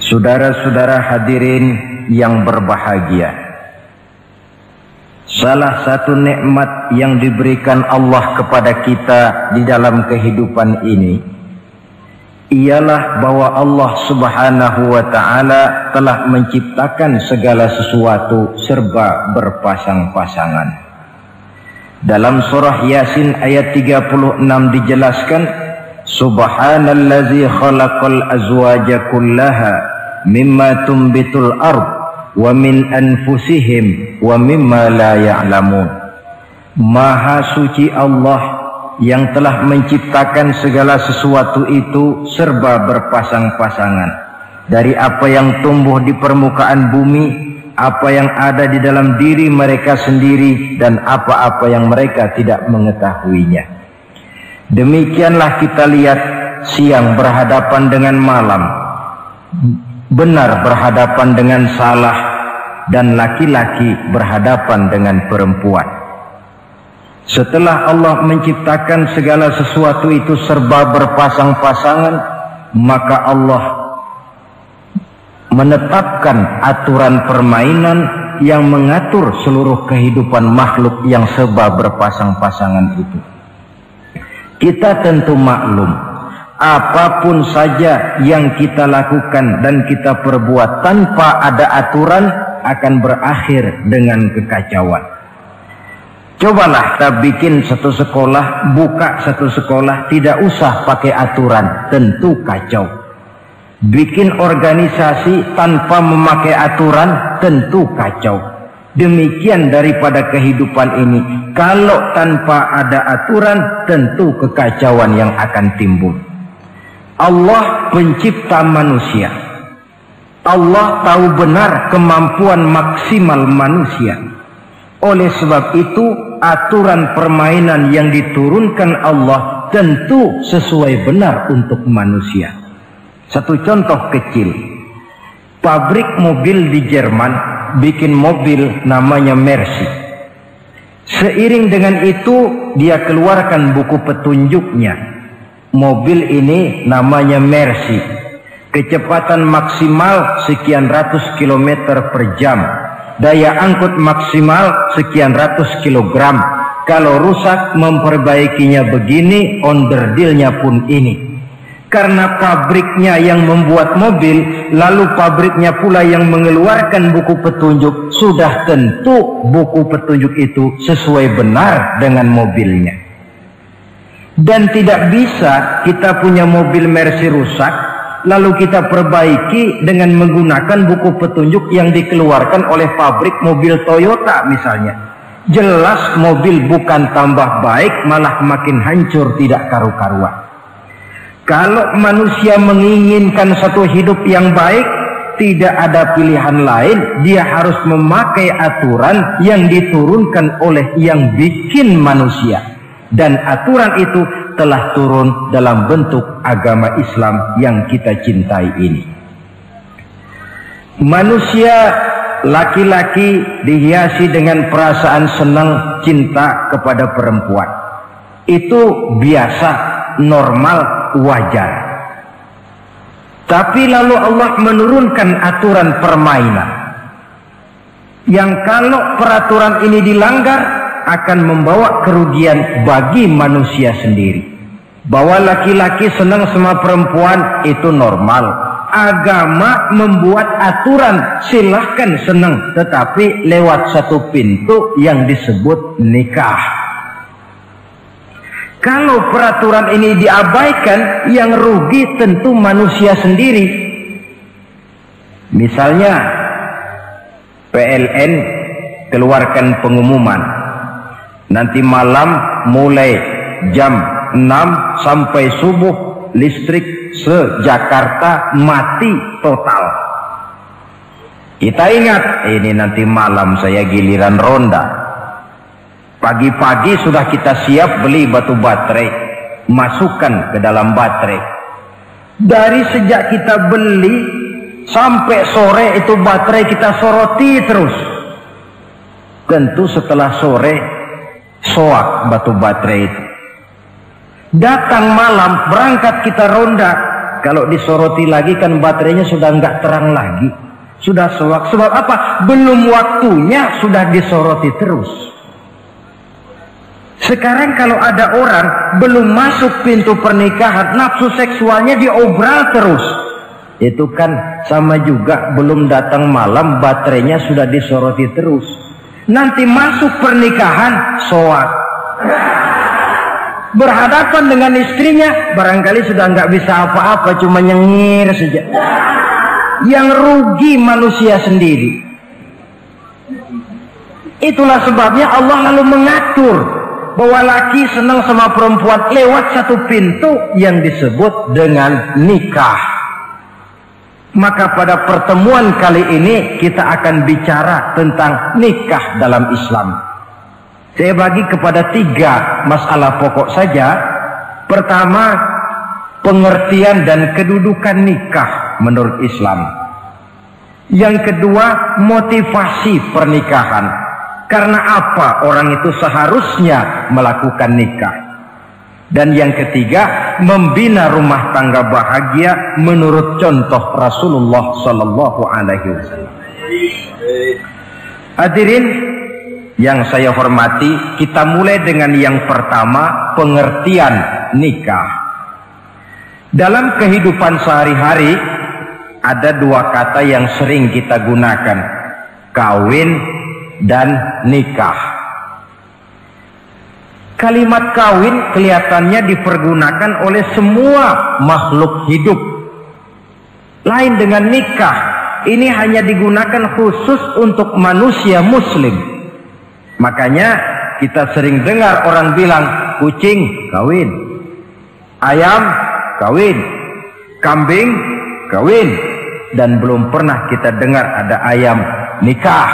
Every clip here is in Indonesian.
Saudara-saudara hadirin yang berbahagia, salah satu nikmat yang diberikan Allah kepada kita di dalam kehidupan ini ialah bahwa Allah Subhanahu wa ta'ala telah menciptakan segala sesuatu serba berpasang-pasangan. Dalam surah Yasin ayat 36 dijelaskan, Subhanallazi khalaqal azwaja kullaha mimma tumbitul ard wa min anfusihim wa mimma la ya'lamun. Maha suci Allah yang telah menciptakan segala sesuatu itu serba berpasang-pasangan, dari apa yang tumbuh di permukaan bumi, apa yang ada di dalam diri mereka sendiri, dan apa-apa yang mereka tidak mengetahuinya. Demikianlah kita lihat siang berhadapan dengan malam, benar berhadapan dengan salah, dan laki-laki berhadapan dengan perempuan. Setelah Allah menciptakan segala sesuatu itu serba berpasang-pasangan, maka Allah menetapkan aturan permainan yang mengatur seluruh kehidupan makhluk yang serba berpasang-pasangan itu. Kita tentu maklum, apapun saja yang kita lakukan dan kita perbuat tanpa ada aturan akan berakhir dengan kekacauan. Cobalah kita bikin satu sekolah, buka satu sekolah, tidak usah pakai aturan, tentu kacau. Bikin organisasi tanpa memakai aturan, tentu kacau. Demikian daripada kehidupan ini, kalau tanpa ada aturan, tentu kekacauan yang akan timbul. Allah pencipta manusia. Allah tahu benar kemampuan maksimal manusia. Oleh sebab itu, aturan permainan yang diturunkan Allah tentu sesuai benar untuk manusia. Satu contoh kecil, pabrik mobil di Jerman bikin mobil namanya Mercy. Seiring dengan itu dia keluarkan buku petunjuknya. Mobil ini namanya Mercy, kecepatan maksimal sekian ratus kilometer per jam, daya angkut maksimal sekian ratus kilogram. Kalau rusak memperbaikinya begini, onderdilnya pun ini. Karena pabriknya yang membuat mobil, lalu pabriknya pula yang mengeluarkan buku petunjuk, sudah tentu buku petunjuk itu sesuai benar dengan mobilnya. Dan tidak bisa kita punya mobil Mercy rusak, lalu kita perbaiki dengan menggunakan buku petunjuk yang dikeluarkan oleh pabrik mobil Toyota misalnya. Jelas mobil bukan tambah baik, malah makin hancur tidak karu-karuan. Kalau manusia menginginkan satu hidup yang baik, tidak ada pilihan lain, dia harus memakai aturan yang diturunkan oleh yang bikin manusia. Dan aturan itu telah turun dalam bentuk agama Islam yang kita cintai ini. Manusia laki-laki dihiasi dengan perasaan senang cinta kepada perempuan. Itu biasa, normal, wajar. Tapi lalu Allah menurunkan aturan permainan yang kalau peraturan ini dilanggar akan membawa kerugian bagi manusia sendiri. Bahwa laki-laki senang sama perempuan itu normal. Agama membuat aturan silahkan senang, tetapi lewat satu pintu yang disebut nikah. Kalau peraturan ini diabaikan, yang rugi tentu manusia sendiri. Misalnya PLN keluarkan pengumuman, nanti malam mulai jam 6 sampai subuh listrik se-Jakarta mati total. Kita ingat, ini nanti malam saya giliran ronda. Pagi-pagi sudah kita siap beli batu baterai, masukkan ke dalam baterai. Dari sejak kita beli sampai sore itu baterai kita soroti terus. Tentu setelah sore soak batu baterai itu. Datang malam berangkat kita ronda, Kalau disoroti lagi kan baterainya sudah nggak terang lagi. Sudah sewak. Sebab apa? Belum waktunya sudah disoroti terus. Sekarang kalau ada orang belum masuk pintu pernikahan, nafsu seksualnya diobral terus. Itu kan sama juga belum datang malam, baterainya sudah disoroti terus. Nanti masuk pernikahan, soak. Berhadapan dengan istrinya, barangkali sudah nggak bisa apa-apa, cuma nyengir saja. Yang rugi manusia sendiri. Itulah sebabnya Allah lalu mengatur bahwa laki senang sama perempuan lewat satu pintu yang disebut dengan nikah. Maka pada pertemuan kali ini kita akan bicara tentang nikah dalam Islam. Saya bagi kepada 3 masalah pokok saja. Pertama, pengertian dan kedudukan nikah menurut Islam. Yang kedua, motivasi pernikahan. Karena apa orang itu seharusnya melakukan nikah. Dan yang ketiga, membina rumah tangga bahagia menurut contoh Rasulullah Sallallahu Alaihi Wasallam. Hadirin yang saya hormati, kita mulai dengan yang pertama, pengertian nikah. Dalam kehidupan sehari-hari ada 2 kata yang sering kita gunakan, kawin dan nikah. Kalimat kawin kelihatannya dipergunakan oleh semua makhluk hidup. Lain dengan nikah, ini hanya digunakan khusus untuk manusia muslim. Makanya kita sering dengar orang bilang, kucing kawin, ayam kawin, kambing kawin. Dan belum pernah kita dengar ada ayam nikah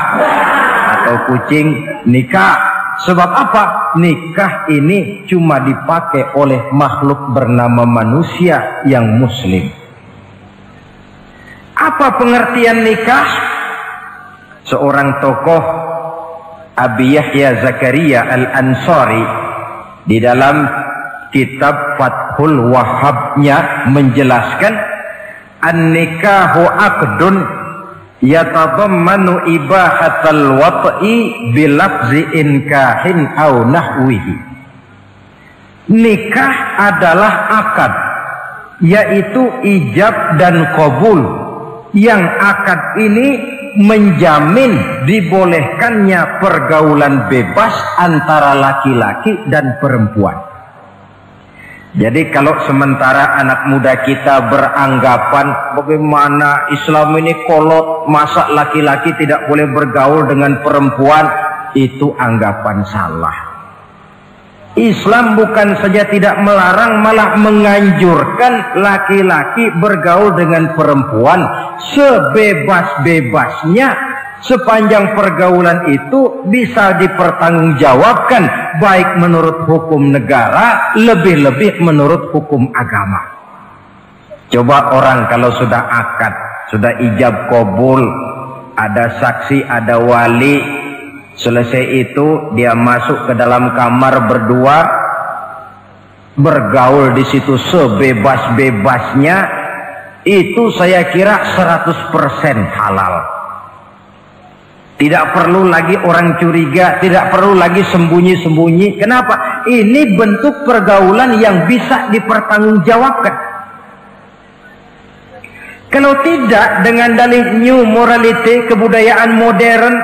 atau kucing nikah. Sebab apa? Nikah ini cuma dipakai oleh makhluk bernama manusia yang muslim. Apa pengertian nikah? Seorang tokoh, Abi Yahya Zakaria Al-Ansari, di dalam kitab Fathul Wahhabnya menjelaskan, an-nikahu aqdun yatadammanu ibahatal wat'i bilafzi inkahin au nahwihi. Nikah adalah akad, yaitu ijab dan qabul, yang akad ini menjamin dibolehkannya pergaulan bebas antara laki-laki dan perempuan. Jadi kalau sementara anak muda kita beranggapan bagaimana Islam ini kolot, masa laki-laki tidak boleh bergaul dengan perempuan, itu anggapan salah. Islam bukan saja tidak melarang, malah menganjurkan laki-laki bergaul dengan perempuan sebebas-bebasnya, sepanjang pergaulan itu bisa dipertanggungjawabkan, baik menurut hukum negara, lebih-lebih menurut hukum agama. Coba orang kalau sudah akad, sudah ijab qabul, ada saksi, ada wali, selesai itu dia masuk ke dalam kamar berdua, bergaul di situ sebebas-bebasnya, itu saya kira 100% halal. Tidak perlu lagi orang curiga, tidak perlu lagi sembunyi-sembunyi. Kenapa? Ini bentuk pergaulan yang bisa dipertanggungjawabkan. Kalau tidak, dengan dalih new morality, kebudayaan modern,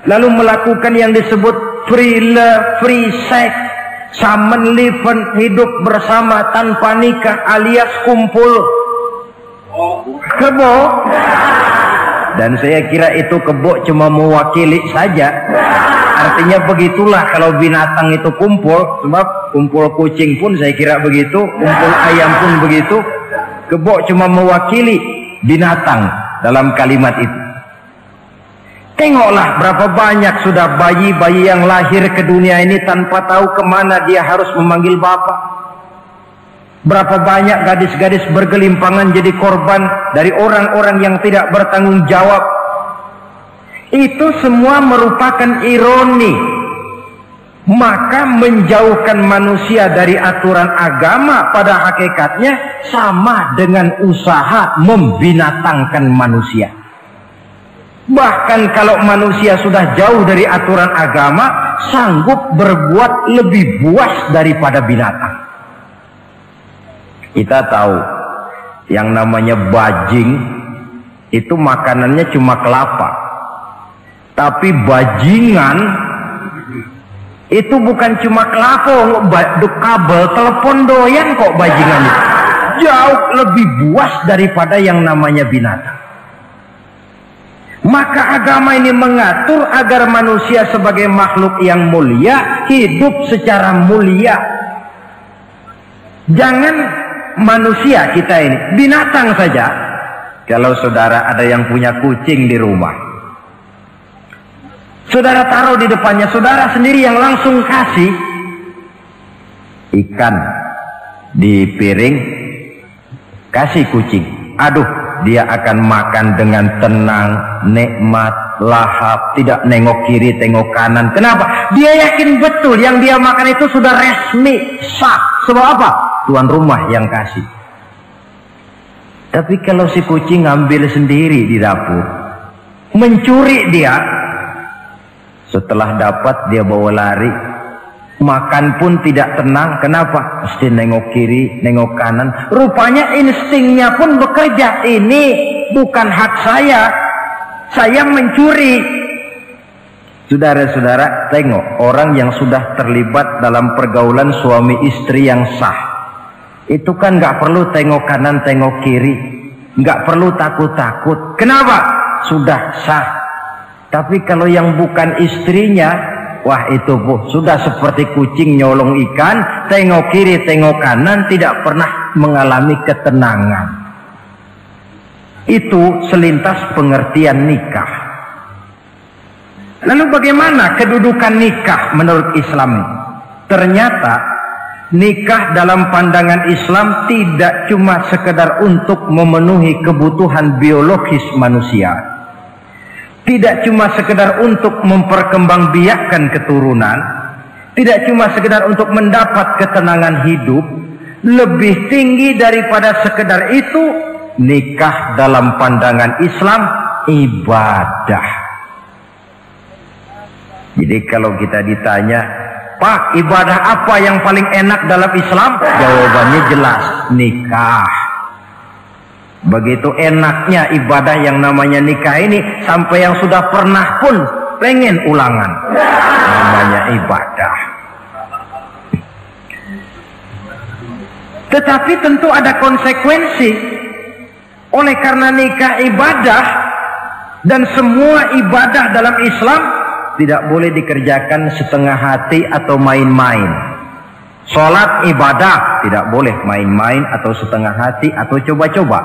lalu melakukan yang disebut free love, free sex, common living, hidup bersama tanpa nikah alias kumpul kebo. Dan saya kira itu kebo cuma mewakili saja. Artinya begitulah kalau binatang itu kumpul. Sebab kumpul kucing pun saya kira begitu, kumpul ayam pun begitu. Kebo cuma mewakili binatang dalam kalimat itu. Tengoklah berapa banyak sudah bayi-bayi yang lahir ke dunia ini tanpa tahu kemana dia harus memanggil bapak. Berapa banyak gadis-gadis bergelimpangan jadi korban dari orang-orang yang tidak bertanggung jawab. Itu semua merupakan ironi. Maka menjauhkan manusia dari aturan agama pada hakikatnya sama dengan usaha membinatangkan manusia. Bahkan kalau manusia sudah jauh dari aturan agama, sanggup berbuat lebih buas daripada binatang. Kita tahu yang namanya bajing itu makanannya cuma kelapa, tapi bajingan itu bukan cuma kelapa, kabel telepon doyan kok bajingan itu. Jauh lebih buas daripada yang namanya binatang. Maka agama ini mengatur agar manusia sebagai makhluk yang mulia hidup secara mulia. Jangan manusia kita ini, binatang saja. Kalau saudara ada yang punya kucing di rumah, saudara taruh di depannya, saudara sendiri yang langsung kasih ikan di piring, kasih kucing. Aduh, dia akan makan dengan tenang, nikmat, lahap, tidak nengok kiri, tengok kanan. Kenapa? Dia yakin betul yang dia makan itu sudah resmi, sah. Sebab apa? Tuan rumah yang kasih. Tapi kalau si kucing ngambil sendiri di dapur, mencuri dia, setelah dapat dia bawa lari, makan pun tidak tenang. Kenapa? Mesti nengok kiri, nengok kanan. Rupanya instingnya pun bekerja. Ini bukan hak saya mencuri. Saudara-saudara, tengok orang yang sudah terlibat dalam pergaulan suami istri yang sah, itu kan nggak perlu tengok kanan, tengok kiri, nggak perlu takut-takut. Kenapa? Sudah sah. Tapi kalau yang bukan istrinya, wah itu sudah seperti kucing nyolong ikan, tengok kiri, tengok kanan, tidak pernah mengalami ketenangan. Itu selintas pengertian nikah. Lalu bagaimana kedudukan nikah menurut Islam? Ternyata nikah dalam pandangan Islam tidak cuma sekedar untuk memenuhi kebutuhan biologis manusia, tidak cuma sekedar untuk memperkembangbiakkan keturunan, tidak cuma sekedar untuk mendapat ketenangan hidup. Lebih tinggi daripada sekedar itu, nikah dalam pandangan Islam ibadah. Jadi kalau kita ditanya, Pak, ibadah apa yang paling enak dalam Islam? Jawabannya jelas, nikah. Begitu enaknya ibadah yang namanya nikah ini, sampai yang sudah pernah pun pengen ulangan. Namanya ibadah. Tetapi tentu ada konsekuensi. Oleh karena nikah ibadah, dan semua ibadah dalam Islam tidak boleh dikerjakan setengah hati atau main-main. Sholat ibadah, tidak boleh main-main atau setengah hati atau coba-coba.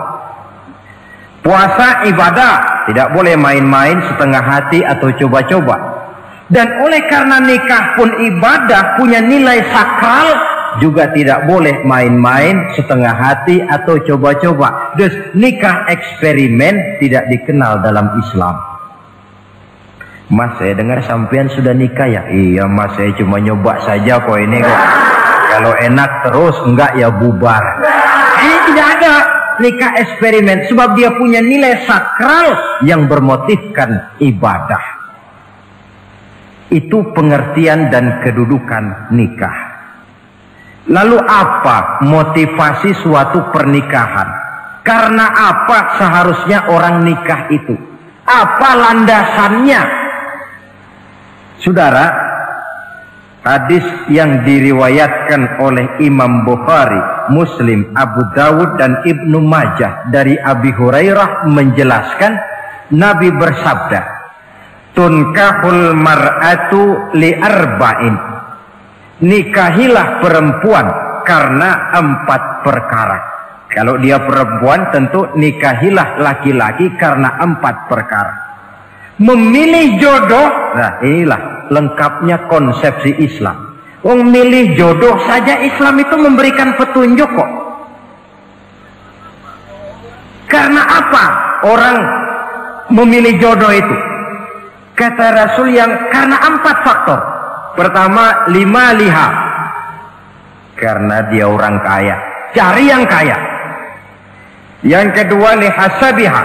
Puasa ibadah, tidak boleh main-main, setengah hati atau coba-coba. Dan oleh karena nikah pun ibadah, punya nilai sakral, juga tidak boleh main-main, setengah hati atau coba-coba. Dus nikah eksperimen tidak dikenal dalam Islam. Mas, saya dengar sampean sudah nikah ya? Iya mas, saya cuma nyoba saja kok ini kok. Kalau enak terus, enggak ya bubar. Ini tidak ada nikah eksperimen, sebab dia punya nilai sakral yang bermotifkan ibadah. Itu pengertian dan kedudukan nikah. Lalu apa motivasi suatu pernikahan? Karena apa seharusnya orang nikah itu? Apa landasannya? Saudara, hadis yang diriwayatkan oleh Imam Bukhari, Muslim, Abu Dawud dan Ibnu Majah dari Abi Hurairah menjelaskan, Nabi bersabda, tunkahul mar'atu li arba'in. Nikahilah perempuan karena 4 perkara. Kalau dia perempuan tentu nikahilah laki-laki karena 4 perkara. Memilih jodoh, nah inilah lengkapnya konsepsi Islam. Memilih jodoh saja Islam itu memberikan petunjuk kok. Karena apa orang memilih jodoh itu? Kata Rasul yang karena 4 faktor. Pertama, lima liha, karena dia orang kaya, cari yang kaya. Yang kedua, lihasabiha,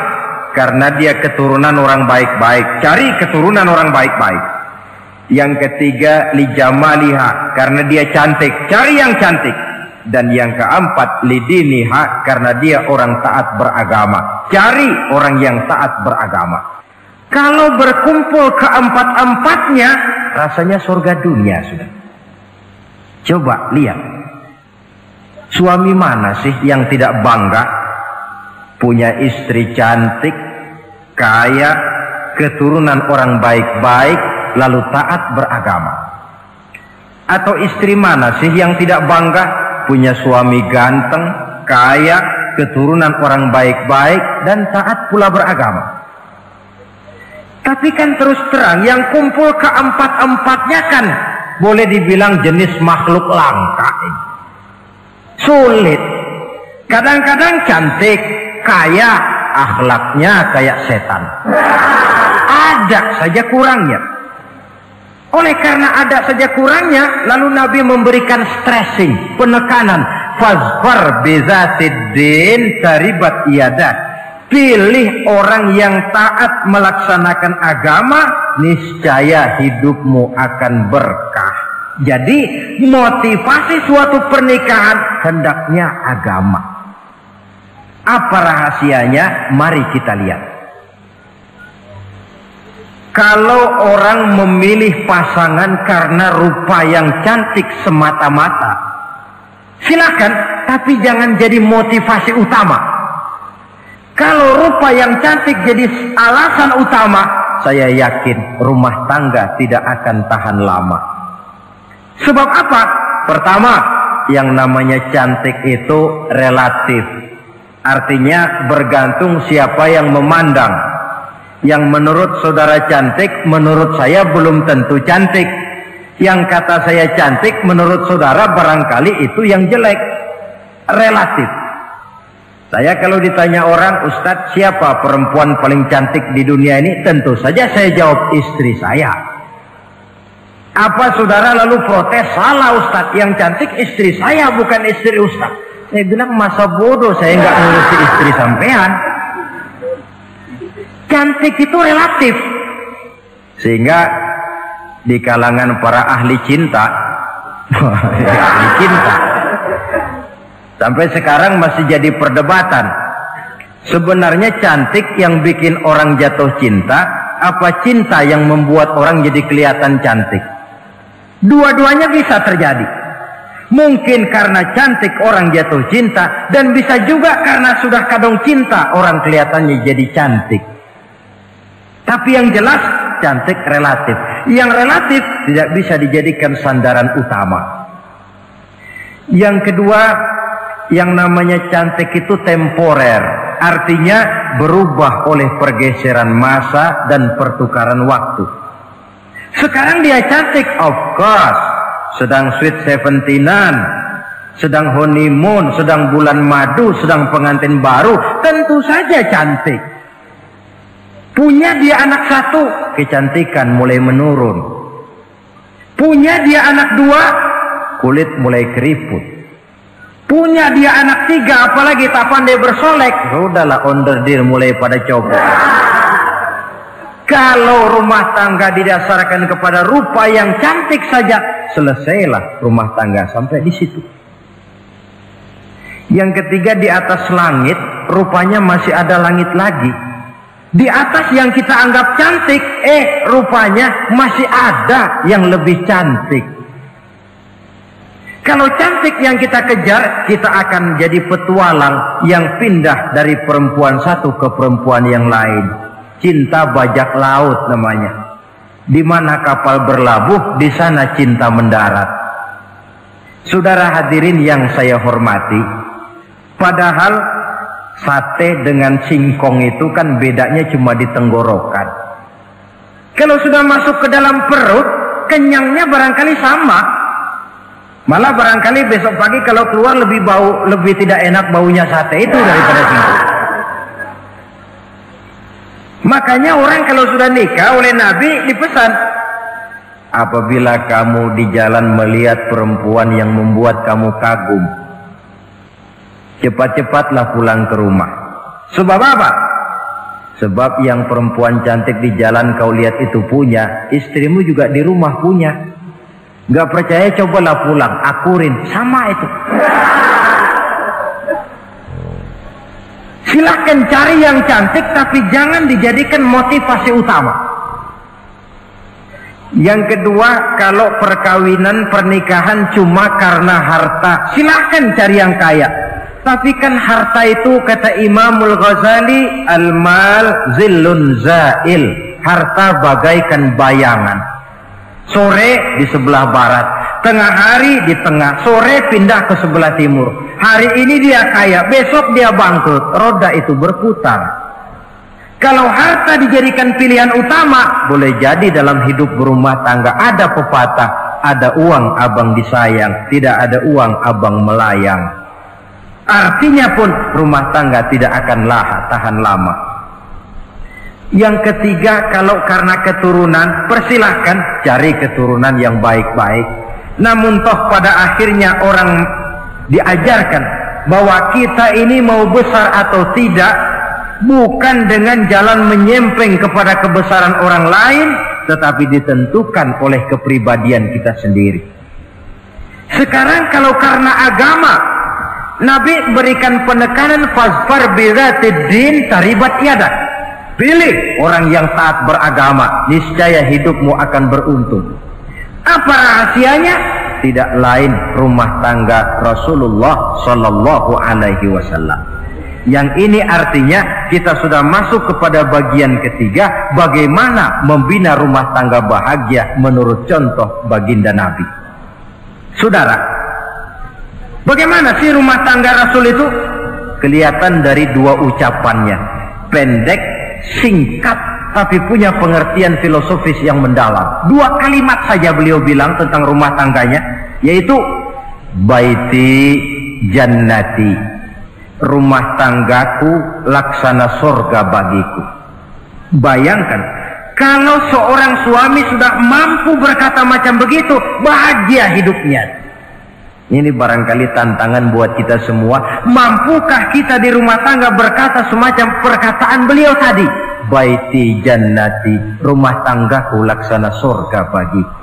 karena dia keturunan orang baik-baik, cari keturunan orang baik-baik. Yang ketiga, lijamaliha, karena dia cantik, cari yang cantik. Dan yang keempat, lidiniha, karena dia orang taat beragama, cari orang yang taat beragama. Kalau berkumpul keempat-empatnya, rasanya surga dunia sudah. Coba lihat, suami mana sih yang tidak bangga punya istri cantik, kaya, keturunan orang baik-baik, lalu taat beragama? Atau istri mana sih yang tidak bangga punya suami ganteng, kaya, keturunan orang baik-baik, dan taat pula beragama? Tapi kan terus terang, yang kumpul keempat-empatnya kan boleh dibilang jenis makhluk langka. Sulit. Kadang-kadang cantik, kaya, akhlaknya kayak setan. Ada saja kurangnya. Oleh karena ada saja kurangnya, lalu Nabi memberikan stressing, penekanan. Fazfar bizatid din taribat iyadah. Pilih orang yang taat melaksanakan agama, niscaya hidupmu akan berkah. Jadi motivasi suatu pernikahan hendaknya agama. Apa rahasianya? Mari kita lihat. Kalau orang memilih pasangan karena rupa yang cantik semata-mata, silakan, tapi jangan jadi motivasi utama. Kalau rupa yang cantik jadi alasan utama, saya yakin rumah tangga tidak akan tahan lama. Sebab apa? Pertama, yang namanya cantik itu relatif. Artinya bergantung siapa yang memandang. Yang menurut saudara cantik, menurut saya belum tentu cantik. Yang kata saya cantik, menurut saudara barangkali itu yang jelek. Relatif. Saya kalau ditanya orang, Ustadz, siapa perempuan paling cantik di dunia ini? Tentu saja saya jawab istri saya. Apa saudara lalu protes? Salah Ustadz, yang cantik istri saya, bukan istri Ustadz. Saya bilang, masa bodoh saya nggak ngurusi istri sampean. Cantik itu relatif. Sehingga di kalangan para ahli cinta, ahli cinta, sampai sekarang masih jadi perdebatan. Sebenarnya cantik yang bikin orang jatuh cinta, apa cinta yang membuat orang jadi kelihatan cantik? Dua-duanya bisa terjadi. Mungkin karena cantik orang jatuh cinta, dan bisa juga karena sudah kadung cinta orang kelihatannya jadi cantik. Tapi yang jelas cantik relatif. Yang relatif tidak bisa dijadikan sandaran utama. Yang kedua, yang namanya cantik itu temporer, artinya berubah oleh pergeseran masa dan pertukaran waktu. Sekarang dia cantik, of course, sedang sweet 17-an, sedang honeymoon, sedang bulan madu, sedang pengantin baru, tentu saja cantik. Punya dia anak satu, kecantikan mulai menurun. Punya dia anak dua, kulit mulai keriput. Punya dia anak tiga, apalagi tak pandai bersolek, sudahlah onderdir mulai pada copot. Kalau rumah tangga didasarkan kepada rupa yang cantik saja, selesailah rumah tangga sampai di situ. Yang ketiga, di atas langit, rupanya masih ada langit lagi. Di atas yang kita anggap cantik, rupanya masih ada yang lebih cantik. Kalau cantik yang kita kejar, kita akan jadi petualang yang pindah dari perempuan satu ke perempuan yang lain. Cinta bajak laut namanya. Di mana kapal berlabuh, di sana cinta mendarat. Saudara hadirin yang saya hormati, padahal sate dengan singkong itu kan bedanya cuma di tenggorokan. Kalau sudah masuk ke dalam perut, kenyangnya barangkali sama. Malah barangkali besok pagi kalau keluar lebih tidak enak baunya sate itu daripada singkong. Makanya orang kalau sudah nikah oleh Nabi dipesan, apabila kamu di jalan melihat perempuan yang membuat kamu kagum, cepat-cepatlah pulang ke rumah. Sebab apa? Sebab yang perempuan cantik di jalan kau lihat itu punya, istrimu juga di rumah punya. Gak percaya cobalah pulang, akurin, sama itu. Silahkan cari yang cantik, tapi jangan dijadikan motivasi utama. Yang kedua, kalau perkawinan, pernikahan cuma karena harta, silahkan cari yang kaya. Tapi kan harta itu, kata Imamul Ghazali, al-mal zillun zail, harta bagaikan bayangan. Sore di sebelah barat, tengah hari di tengah, sore pindah ke sebelah timur. Hari ini dia kaya, besok dia bangkrut, roda itu berputar. Kalau harta dijadikan pilihan utama, boleh jadi dalam hidup berumah tangga ada pepatah, ada uang abang disayang, tidak ada uang abang melayang. Artinya pun rumah tangga tidak akan tahan lama. Yang ketiga, kalau karena keturunan, persilahkan cari keturunan yang baik-baik. Namun toh pada akhirnya orang diajarkan bahwa kita ini mau besar atau tidak bukan dengan jalan menyempeng kepada kebesaran orang lain, tetapi ditentukan oleh kepribadian kita sendiri. Sekarang kalau karena agama, Nabi berikan penekanan fazfar bidzatid din taribat yadak. Pilih orang yang taat beragama, niscaya hidupmu akan beruntung. Apa rahasianya? Tidak lain rumah tangga Rasulullah Sallallahu Alaihi Wasallam. Yang ini artinya kita sudah masuk kepada bagian ketiga, bagaimana membina rumah tangga bahagia menurut contoh baginda Nabi. Saudara, bagaimana sih rumah tangga Rasul itu? Kelihatan dari dua ucapannya, pendek, singkat, tapi punya pengertian filosofis yang mendalam. Dua kalimat saja beliau bilang tentang rumah tangganya, yaitu baiti jannati, rumah tanggaku laksana surga bagiku. Bayangkan kalau seorang suami sudah mampu berkata macam begitu, bahagia hidupnya. Ini barangkali tantangan buat kita semua. Mampukah kita di rumah tangga berkata semacam perkataan beliau tadi? Baiti jannati, rumah tanggaku laksana surga bagiku.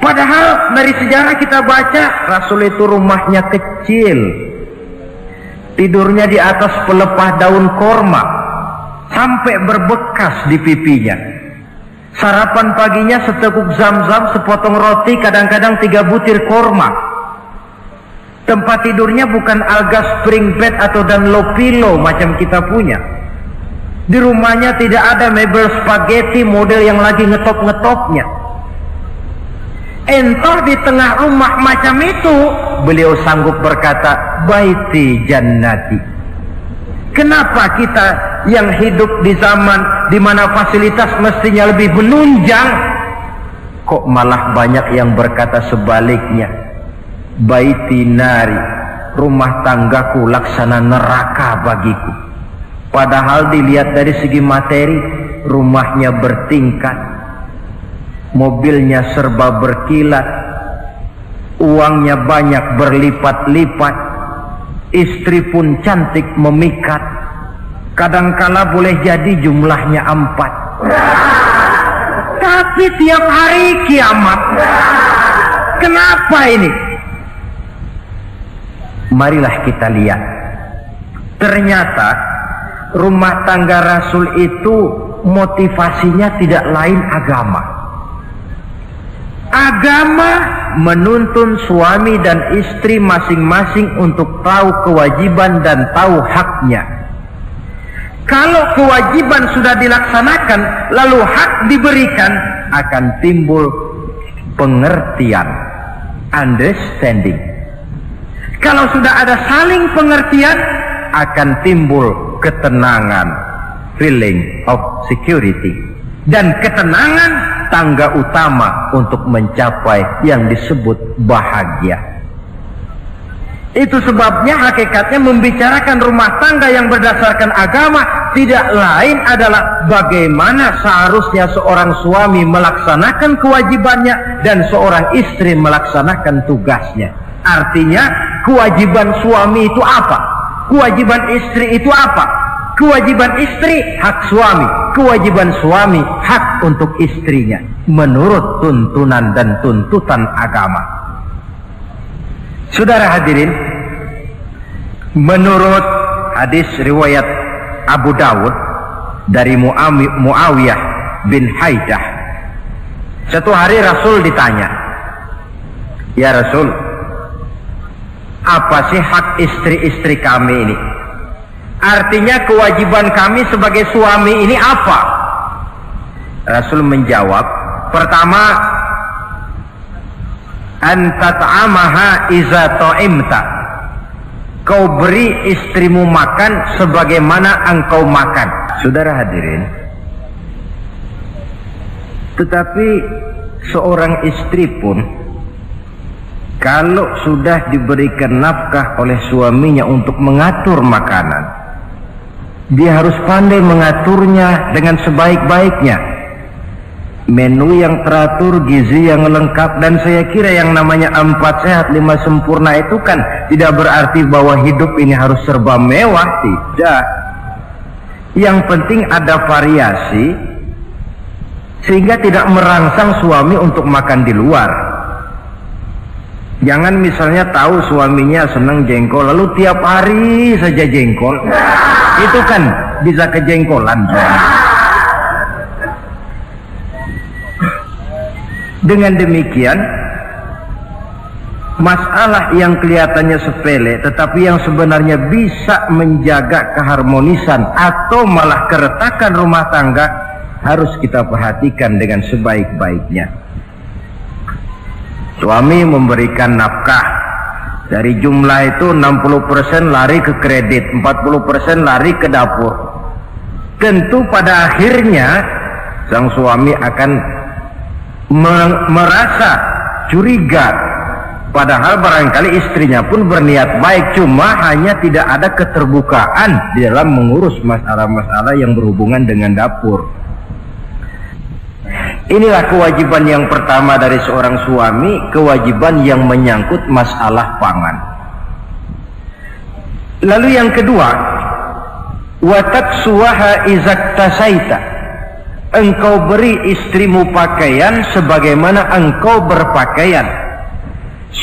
Padahal dari sejarah kita baca, Rasul itu rumahnya kecil, tidurnya di atas pelepah daun korma, sampai berbekas di pipinya. Sarapan paginya seteguk zam-zam, sepotong roti, kadang-kadang 3 butir korma. Tempat tidurnya bukan alga spring bed atau Dunlop pillow macam kita punya. Di rumahnya tidak ada mebel spaghetti model yang lagi ngetop-ngetopnya. Entah di tengah rumah macam itu, beliau sanggup berkata, baiti jannati. Kenapa kita yang hidup di zaman di mana fasilitas mestinya lebih menunjang, kok malah banyak yang berkata sebaliknya? Baiti nari, rumah tanggaku laksana neraka bagiku. Padahal dilihat dari segi materi, rumahnya bertingkat, mobilnya serba berkilat, uangnya banyak berlipat-lipat, istri pun cantik memikat, kadangkala boleh jadi jumlahnya 4. Tapi tiap hari kiamat. Kenapa ini? Marilah kita lihat. Ternyata rumah tangga Rasul itu motivasinya tidak lain agama. Agama menuntun suami dan istri masing-masing untuk tahu kewajiban dan tahu haknya. Kalau kewajiban sudah dilaksanakan, lalu hak diberikan, akan timbul pengertian, understanding. Kalau sudah ada saling pengertian, akan timbul ketenangan, feeling of security. Dan ketenangan tangga utama untuk mencapai yang disebut bahagia. Itu sebabnya hakikatnya membicarakan rumah tangga yang berdasarkan agama tidak lain adalah bagaimana seharusnya seorang suami melaksanakan kewajibannya dan seorang istri melaksanakan tugasnya. Artinya kewajiban suami itu apa? Kewajiban istri itu apa? Kewajiban istri hak suami, kewajiban suami hak untuk istrinya menurut tuntunan dan tuntutan agama. Saudara hadirin, menurut hadis riwayat Abu Dawud dari Muawiyah bin Haidah, satu hari Rasul ditanya, ya Rasul, apa sih hak istri-istri kami ini? Artinya kewajiban kami sebagai suami ini apa? Rasul menjawab, pertama, anta ta'amaha iza ta'imta, kau beri istrimu makan sebagaimana engkau makan. Saudara hadirin, tetapi seorang istri pun kalau sudah diberikan nafkah oleh suaminya untuk mengatur makanan, dia harus pandai mengaturnya dengan sebaik-baiknya. Menu yang teratur, gizi yang lengkap, dan saya kira yang namanya 4 sehat 5 sempurna itu kan tidak berarti bahwa hidup ini harus serba mewah, tidak. Yang penting ada variasi sehingga tidak merangsang suami untuk makan di luar. Jangan misalnya tahu suaminya senang jengkol lalu tiap hari saja jengkol, itu kan bisa kejengkolan. Dengan demikian, masalah yang kelihatannya sepele tetapi yang sebenarnya bisa menjaga keharmonisan atau malah keretakan rumah tangga harus kita perhatikan dengan sebaik-baiknya. Suami memberikan nafkah, dari jumlah itu 60% lari ke kredit, 40% lari ke dapur. Tentu pada akhirnya sang suami akan merasa curiga, padahal barangkali istrinya pun berniat baik, cuma hanya tidak ada keterbukaan di dalam mengurus masalah-masalah yang berhubungan dengan dapur. Inilah kewajiban yang pertama dari seorang suami, kewajiban yang menyangkut masalah pangan. Lalu yang kedua, wataksuwaha izaktasaita, engkau beri istrimu pakaian sebagaimana engkau berpakaian.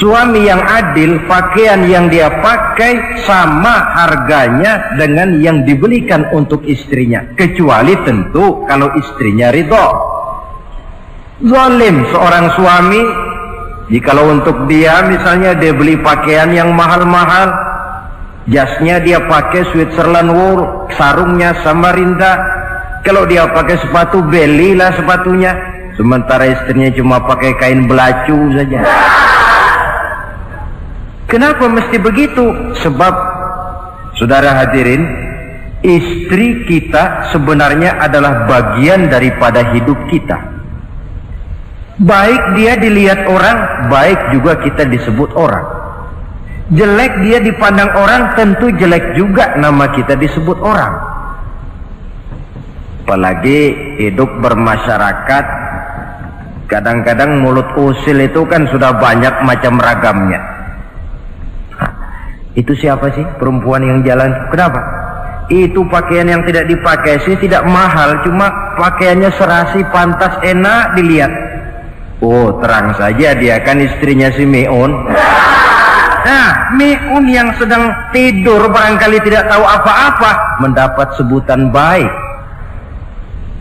Suami yang adil, pakaian yang dia pakai sama harganya dengan yang dibelikan untuk istrinya, kecuali tentu kalau istrinya ridho. Zalim seorang suami jikalau untuk dia misalnya dia beli pakaian yang mahal-mahal, jasnya dia pakai Switzerland wool, sarungnya Samarinda, kalau dia pakai sepatu belilah sepatunya, sementara istrinya cuma pakai kain belacu saja. Kenapa mesti begitu? Sebab saudara hadirin, istri kita sebenarnya adalah bagian daripada hidup kita. Baik dia dilihat orang, baik juga kita disebut orang. Jelek dia dipandang orang, tentu jelek juga nama kita disebut orang. Apalagi hidup bermasyarakat, kadang-kadang mulut usil itu kan sudah banyak macam ragamnya. Itu siapa sih perempuan yang jalan? Kenapa? Itu pakaian yang tidak dipakai sih tidak mahal, cuma pakaiannya serasi, pantas, enak dilihat. Oh, terang saja dia kan istrinya si Meun. Nah, Meun yang sedang tidur barangkali tidak tahu apa-apa mendapat sebutan baik.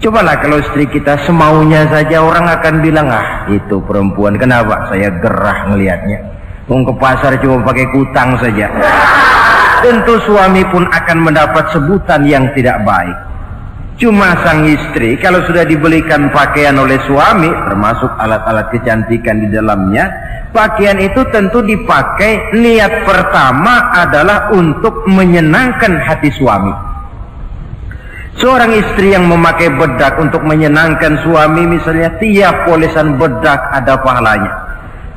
Cobalah kalau istri kita semaunya saja, orang akan bilang, ah itu perempuan, kenapa saya gerah ngelihatnya, mau ke pasar cuma pakai kutang saja. Tentu suami pun akan mendapat sebutan yang tidak baik. Cuma sang istri kalau sudah dibelikan pakaian oleh suami, termasuk alat-alat kecantikan di dalamnya, pakaian itu tentu dipakai, niat pertama adalah untuk menyenangkan hati suami. Seorang istri yang memakai bedak untuk menyenangkan suami, misalnya tiap polesan bedak ada pahalanya.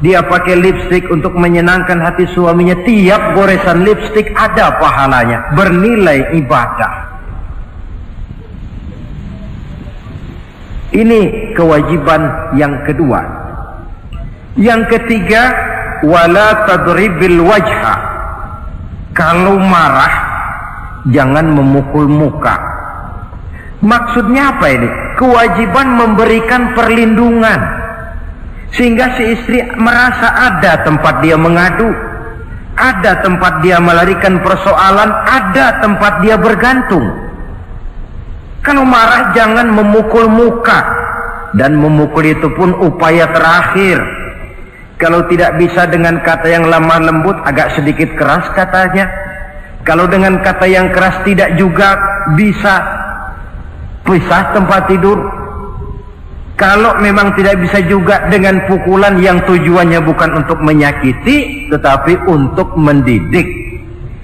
Dia pakai lipstik untuk menyenangkan hati suaminya, tiap goresan lipstik ada pahalanya, bernilai ibadah. Ini kewajiban yang kedua. Yang ketiga, wala tadribil wajha. Kalau marah jangan memukul muka. Maksudnya apa ini? Kewajiban memberikan perlindungan, sehingga si istri merasa ada tempat dia mengadu, ada tempat dia melarikan persoalan, ada tempat dia bergantung. Kalau marah jangan memukul muka, dan memukul itu pun upaya terakhir. Kalau tidak bisa dengan kata yang lemah lembut, agak sedikit keras katanya. Kalau dengan kata yang keras tidak juga bisa pisah tempat tidur. Kalau memang tidak bisa juga dengan pukulan yang tujuannya bukan untuk menyakiti, tetapi untuk mendidik.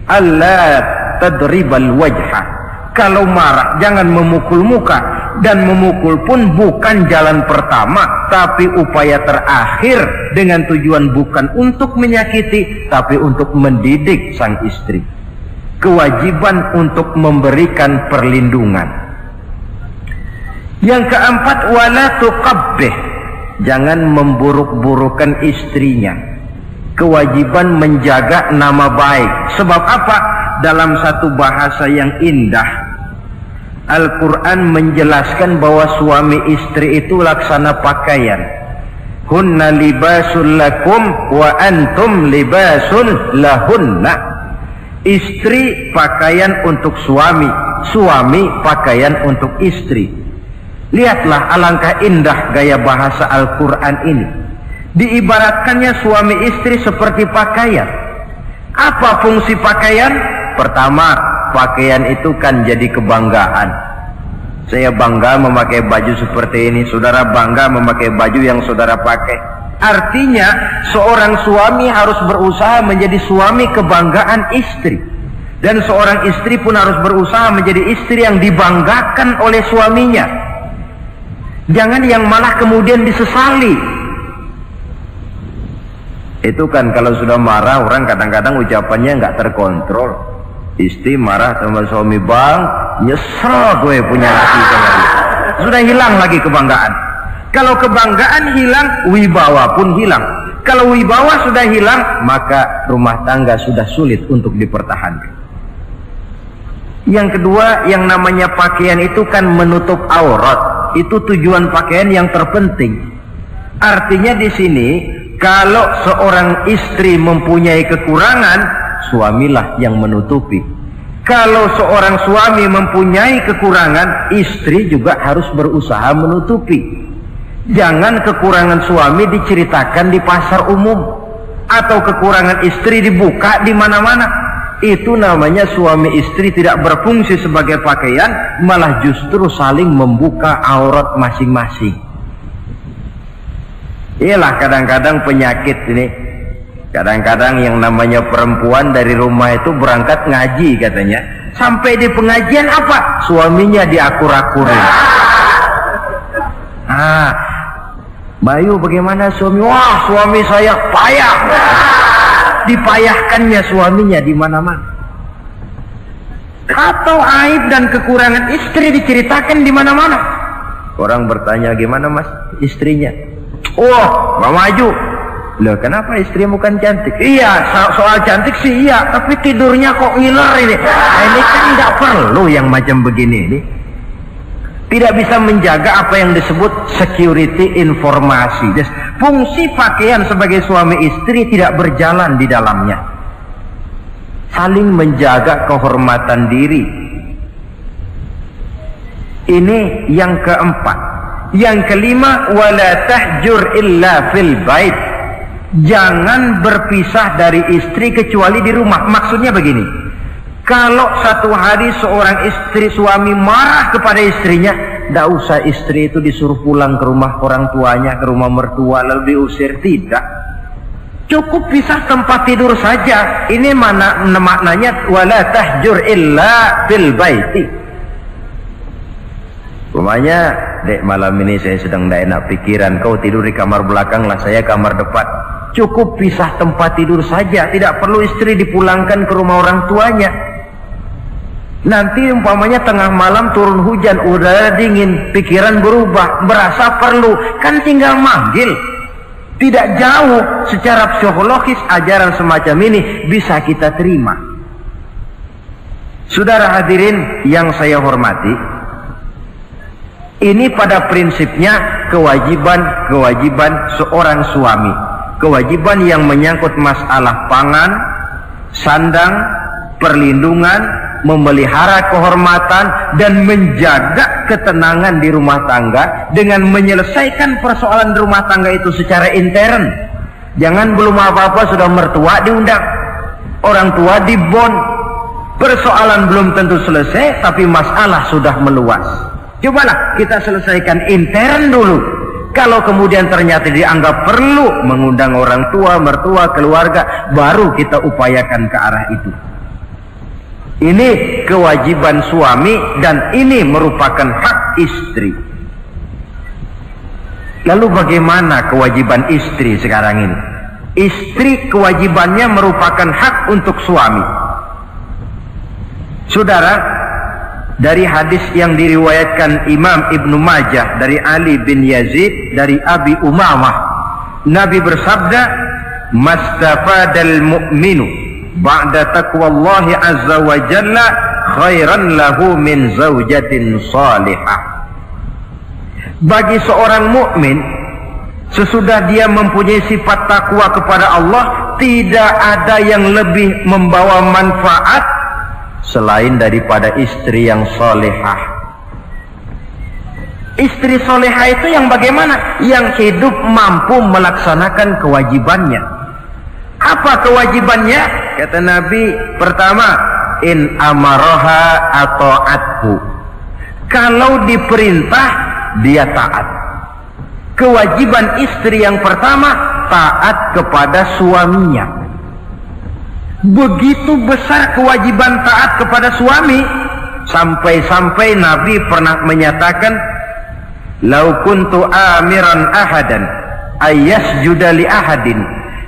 Allah tadribal wajha. Kalau marah jangan memukul muka, dan memukul pun bukan jalan pertama, tapi upaya terakhir dengan tujuan bukan untuk menyakiti, tapi untuk mendidik sang istri. Kewajiban untuk memberikan perlindungan. Yang keempat, wala tuqabbih. Jangan memburuk-burukan istrinya. Kewajiban menjaga nama baik. Sebab apa? Dalam satu bahasa yang indah, Al-Quran menjelaskan bahwa suami istri itu laksana pakaian. Hunna libasul lakum wa antum libasul lahunna. Istri pakaian untuk suami, suami pakaian untuk istri. Lihatlah alangkah indah gaya bahasa Al-Quran ini. Diibaratkannya suami istri seperti pakaian. Apa fungsi pakaian? Pertama, pakaian itu kan jadi kebanggaan. Saya bangga memakai baju seperti ini, saudara bangga memakai baju yang saudara pakai. Artinya seorang suami harus berusaha menjadi suami kebanggaan istri, dan seorang istri pun harus berusaha menjadi istri yang dibanggakan oleh suaminya. Jangan yang malah kemudian disesali. Itu kan kalau sudah marah orang kadang-kadang ucapannya nggak terkontrol. Istri marah sama suami, bang, nyesel gue punya laki kayak gitu. Sudah hilang lagi kebanggaan. Kalau kebanggaan hilang, wibawa pun hilang. Kalau wibawa sudah hilang, maka rumah tangga sudah sulit untuk dipertahankan. Yang kedua, yang namanya pakaian itu kan menutup aurat. Itu tujuan pakaian yang terpenting. Artinya di sini, kalau seorang istri mempunyai kekurangan, suamilah yang menutupi. Kalau seorang suami mempunyai kekurangan, istri juga harus berusaha menutupi. Jangan kekurangan suami diceritakan di pasar umum, atau kekurangan istri dibuka di mana-mana. Itu namanya suami istri tidak berfungsi sebagai pakaian, malah justru saling membuka aurat masing-masing. Inilah kadang-kadang penyakit ini. Kadang-kadang yang namanya perempuan dari rumah itu berangkat ngaji katanya, sampai di pengajian apa? Suaminya diakur-akurin. Bayu bagaimana suami? Wah, suami saya payah. Dipayahkannya suaminya di mana-mana. Atau aib dan kekurangan istri diceritakan di mana-mana. Orang bertanya, gimana mas istrinya? Oh, nggak maju. Loh, kenapa istrimu kan cantik? Iya, soal cantik sih iya, tapi tidurnya kok ngiler ini. Ini kan tidak perlu yang macam begini ini. Tidak bisa menjaga apa yang disebut security informasi. Fungsi pakaian sebagai suami istri tidak berjalan di dalamnya. Saling menjaga kehormatan diri. Ini yang keempat. Yang kelima, wala tahjur illa fil bait. Jangan berpisah dari istri kecuali di rumah. Maksudnya begini, kalau satu hari seorang istri suami marah kepada istrinya, tidak usah istri itu disuruh pulang ke rumah orang tuanya, ke rumah mertua lalu diusir. Tidak, cukup pisah tempat tidur saja. Ini mana maknanya wala tahjur illa bil baiti. Rumahnya, dek malam ini saya sedang tidak enak pikiran, kau tidur di kamar belakang lah, saya kamar depan. Cukup pisah tempat tidur saja, tidak perlu istri dipulangkan ke rumah orang tuanya. Nanti umpamanya tengah malam turun hujan, udara dingin, pikiran berubah, berasa perlu, kan tinggal manggil. Tidak jauh secara psikologis ajaran semacam ini bisa kita terima. Saudara hadirin yang saya hormati, ini pada prinsipnya kewajiban seorang suami, kewajiban yang menyangkut masalah pangan, sandang, perlindungan, memelihara kehormatan dan menjaga ketenangan di rumah tangga dengan menyelesaikan persoalan rumah tangga itu secara intern. Jangan belum apa-apa sudah mertua diundang, orang tua dibon, persoalan belum tentu selesai tapi masalah sudah meluas. Cobalah kita selesaikan intern dulu. Kalau kemudian ternyata dianggap perlu mengundang orang tua, mertua, keluarga, baru kita upayakan ke arah itu. Ini kewajiban suami dan ini merupakan hak istri. Lalu bagaimana kewajiban istri sekarang ini? Istri kewajibannya merupakan hak untuk suami. Saudara, dari hadis yang diriwayatkan Imam Ibnu Majah dari Ali bin Yazid dari Abi Umamah, Nabi bersabda, "Mastafadal mu'minu ba'da taqwallahi azza wa jalla khairan lahu min zaujatin salihah." Bagi seorang mukmin, sesudah dia mempunyai sifat takwa kepada Allah, tidak ada yang lebih membawa manfaat selain daripada istri yang salihah. Istri salihah itu yang bagaimana? Yang hidup mampu melaksanakan kewajibannya. Apa kewajibannya? Kata Nabi, pertama, in amaroha atau athu. Kalau diperintah, dia taat. Kewajiban istri yang pertama, taat kepada suaminya. Begitu besar kewajiban taat kepada suami, sampai-sampai Nabi pernah menyatakan, lau kuntu amiran ahadan ayyasjuda li ahadin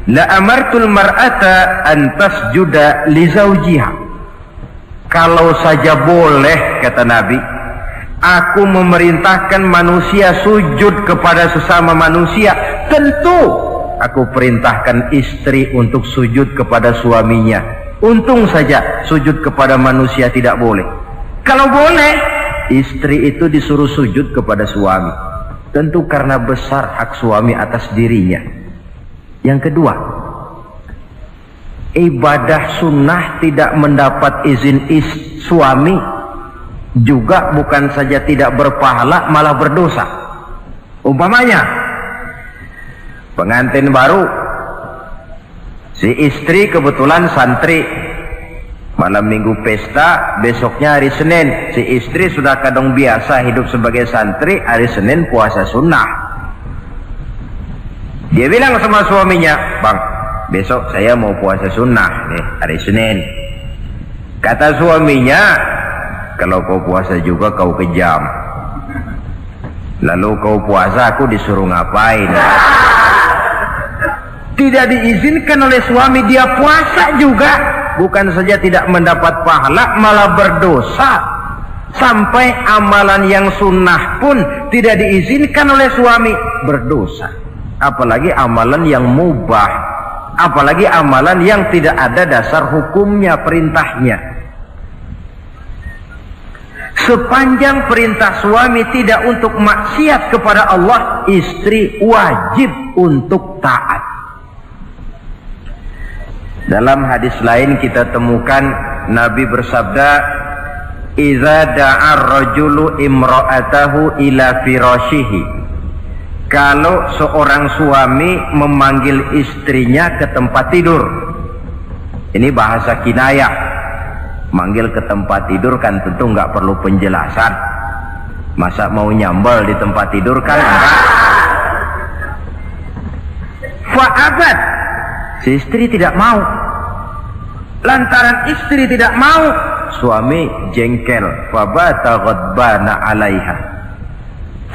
la amartul mar'ata an tasjuda li zawjiha. Kalau saja boleh, kata Nabi, aku memerintahkan manusia sujud kepada sesama manusia, tentu aku perintahkan istri untuk sujud kepada suaminya. Untung saja sujud kepada manusia tidak boleh. Kalau boleh, istri itu disuruh sujud kepada suami, tentu karena besar hak suami atas dirinya. Yang kedua, ibadah sunnah tidak mendapat izin suami juga bukan saja tidak berpahala, malah berdosa. Umpamanya pengantin baru, si istri kebetulan santri, malam minggu pesta, besoknya hari Senin, si istri sudah kadang biasa hidup sebagai santri, hari Senin puasa sunnah. Dia bilang sama suaminya, bang, besok saya mau puasa sunnah nih, hari Senin. Kata suaminya, kalau kau puasa juga kau kejam. Lalu kau puasa, aku disuruh ngapain? Tidak diizinkan oleh suami, dia puasa juga. Bukan saja tidak mendapat pahala, malah berdosa. Sampai amalan yang sunnah pun tidak diizinkan oleh suami, berdosa. Apalagi amalan yang mubah, apalagi amalan yang tidak ada dasar hukumnya, perintahnya. Sepanjang perintah suami tidak untuk maksiat kepada Allah, istri wajib untuk taat. Dalam hadis lain kita temukan Nabi bersabda, "Idza da'a ar-rajulu imra'atahu ila firashihi." Kalau seorang suami memanggil istrinya ke tempat tidur, ini bahasa kinayah. Manggil ke tempat tidur kan tentu nggak perlu penjelasan. Masa mau nyambal di tempat tidur kan enggak. Fa'abat, si istri tidak mau. Lantaran istri tidak mau, suami jengkel. Fabata ghadbana 'alaiha.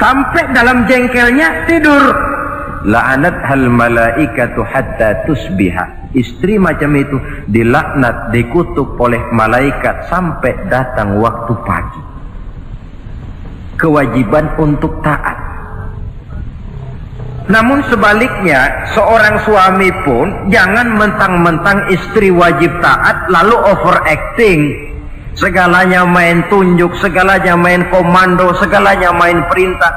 Sampai dalam jengkelnya tidur. La'anat hal malaikatu hatta tusbiha. Istri macam itu dilaknat, dikutuk oleh malaikat sampai datang waktu pagi. Kewajiban untuk taat. Namun sebaliknya, seorang suami pun jangan mentang-mentang istri wajib taat lalu overacting. Segalanya main tunjuk, segalanya main komando, segalanya main perintah.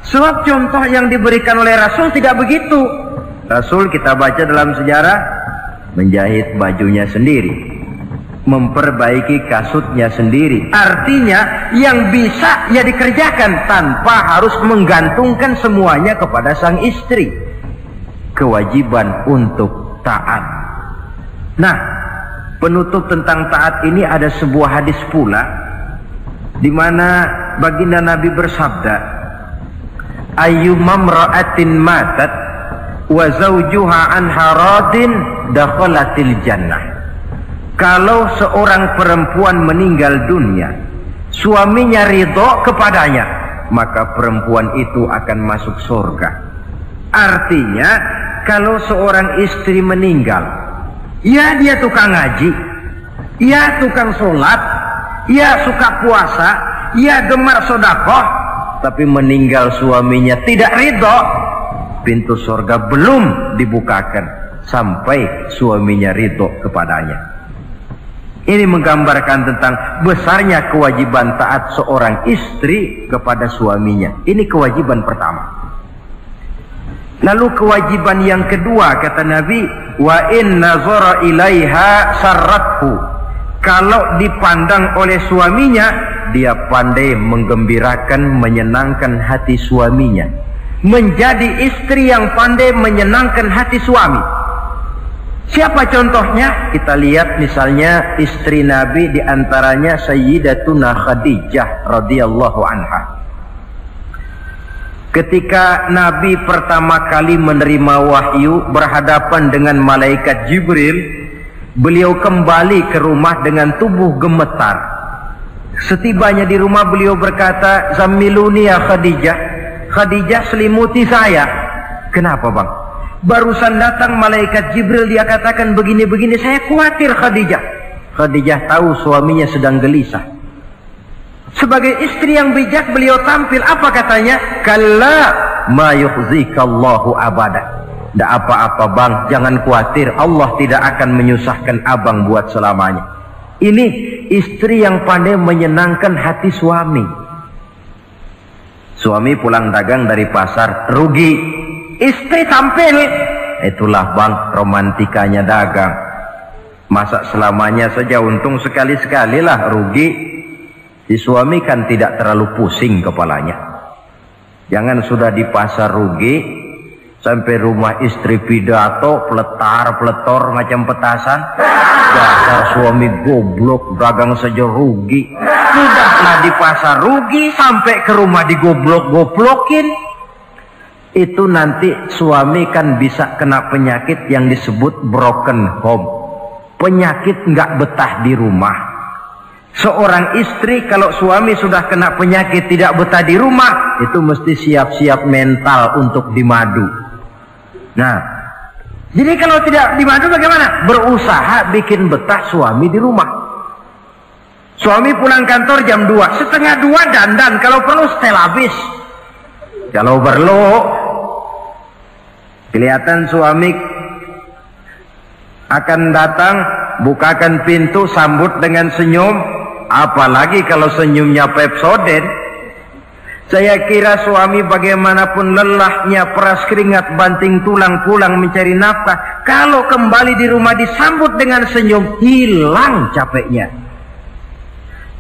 Sebab contoh yang diberikan oleh Rasul tidak begitu. Rasul kita baca dalam sejarah menjahit bajunya sendiri, memperbaiki kasutnya sendiri. Artinya yang bisa ya dikerjakan tanpa harus menggantungkan semuanya kepada sang istri. Kewajiban untuk taat. Nah, penutup tentang taat ini ada sebuah hadis pula di mana baginda Nabi bersabda, ayyumam ra'atin matat wa zawjuha anha radin dakhalatil jannah. Kalau seorang perempuan meninggal dunia, suaminya ridho kepadanya, maka perempuan itu akan masuk surga. Artinya, kalau seorang istri meninggal, ya dia tukang ngaji, ya tukang sholat, ya suka puasa, ya gemar sedekah, tapi meninggal suaminya tidak ridho, pintu surga belum dibukakan sampai suaminya ridho kepadanya. Ini menggambarkan tentang besarnya kewajiban taat seorang istri kepada suaminya. Ini kewajiban pertama. Lalu kewajiban yang kedua, kata Nabi, wa in nazara ilaiha sarrathu. Kalau dipandang oleh suaminya, dia pandai menggembirakan, menyenangkan hati suaminya. Menjadi istri yang pandai menyenangkan hati suami. Siapa contohnya? Kita lihat misalnya istri Nabi, diantaranya Sayyidatuna Khadijah radhiyallahu anha. Ketika Nabi pertama kali menerima wahyu berhadapan dengan malaikat Jibril, beliau kembali ke rumah dengan tubuh gemetar. Setibanya di rumah beliau berkata, "Zammiluni ya Khadijah." Khadijah, selimuti saya. Kenapa bang? Barusan datang malaikat Jibril, dia katakan begini-begini, saya khawatir Khadijah. Khadijah tahu suaminya sedang gelisah. Sebagai istri yang bijak beliau tampil, apa katanya? Kalla ma yukhzikallahu abada. Tidak apa-apa bang, jangan khawatir, Allah tidak akan menyusahkan abang buat selamanya. Ini istri yang pandai menyenangkan hati suami. Suami pulang dagang dari pasar, rugi. Istri tampil. Itulah bang, romantikanya dagang. Masa selamanya saja, untung sekali-sekali lah rugi. Si suami kan tidak terlalu pusing kepalanya. Jangan sudah di pasar rugi, sampai rumah istri pidato, peletar-peletor macam petasan. Dasar suami goblok, dagang saja rugi. Sudahlah di pasar rugi, sampai ke rumah digoblok-goblokin. Itu nanti suami kan bisa kena penyakit yang disebut broken home. Penyakit nggak betah di rumah. Seorang istri kalau suami sudah kena penyakit tidak betah di rumah, itu mesti siap-siap mental untuk dimadu. Nah, jadi kalau tidak dimadu bagaimana? Berusaha bikin betah suami di rumah. Suami pulang kantor jam 2, setengah 2 dandan, kalau perlu setel habis. Kalau perlu kelihatan suami akan datang, bukakan pintu, sambut dengan senyum. Apalagi kalau senyumnya Pepsodent. Saya kira suami bagaimanapun lelahnya, peras keringat, banting tulang, pulang mencari nafkah, kalau kembali di rumah disambut dengan senyum, hilang capeknya.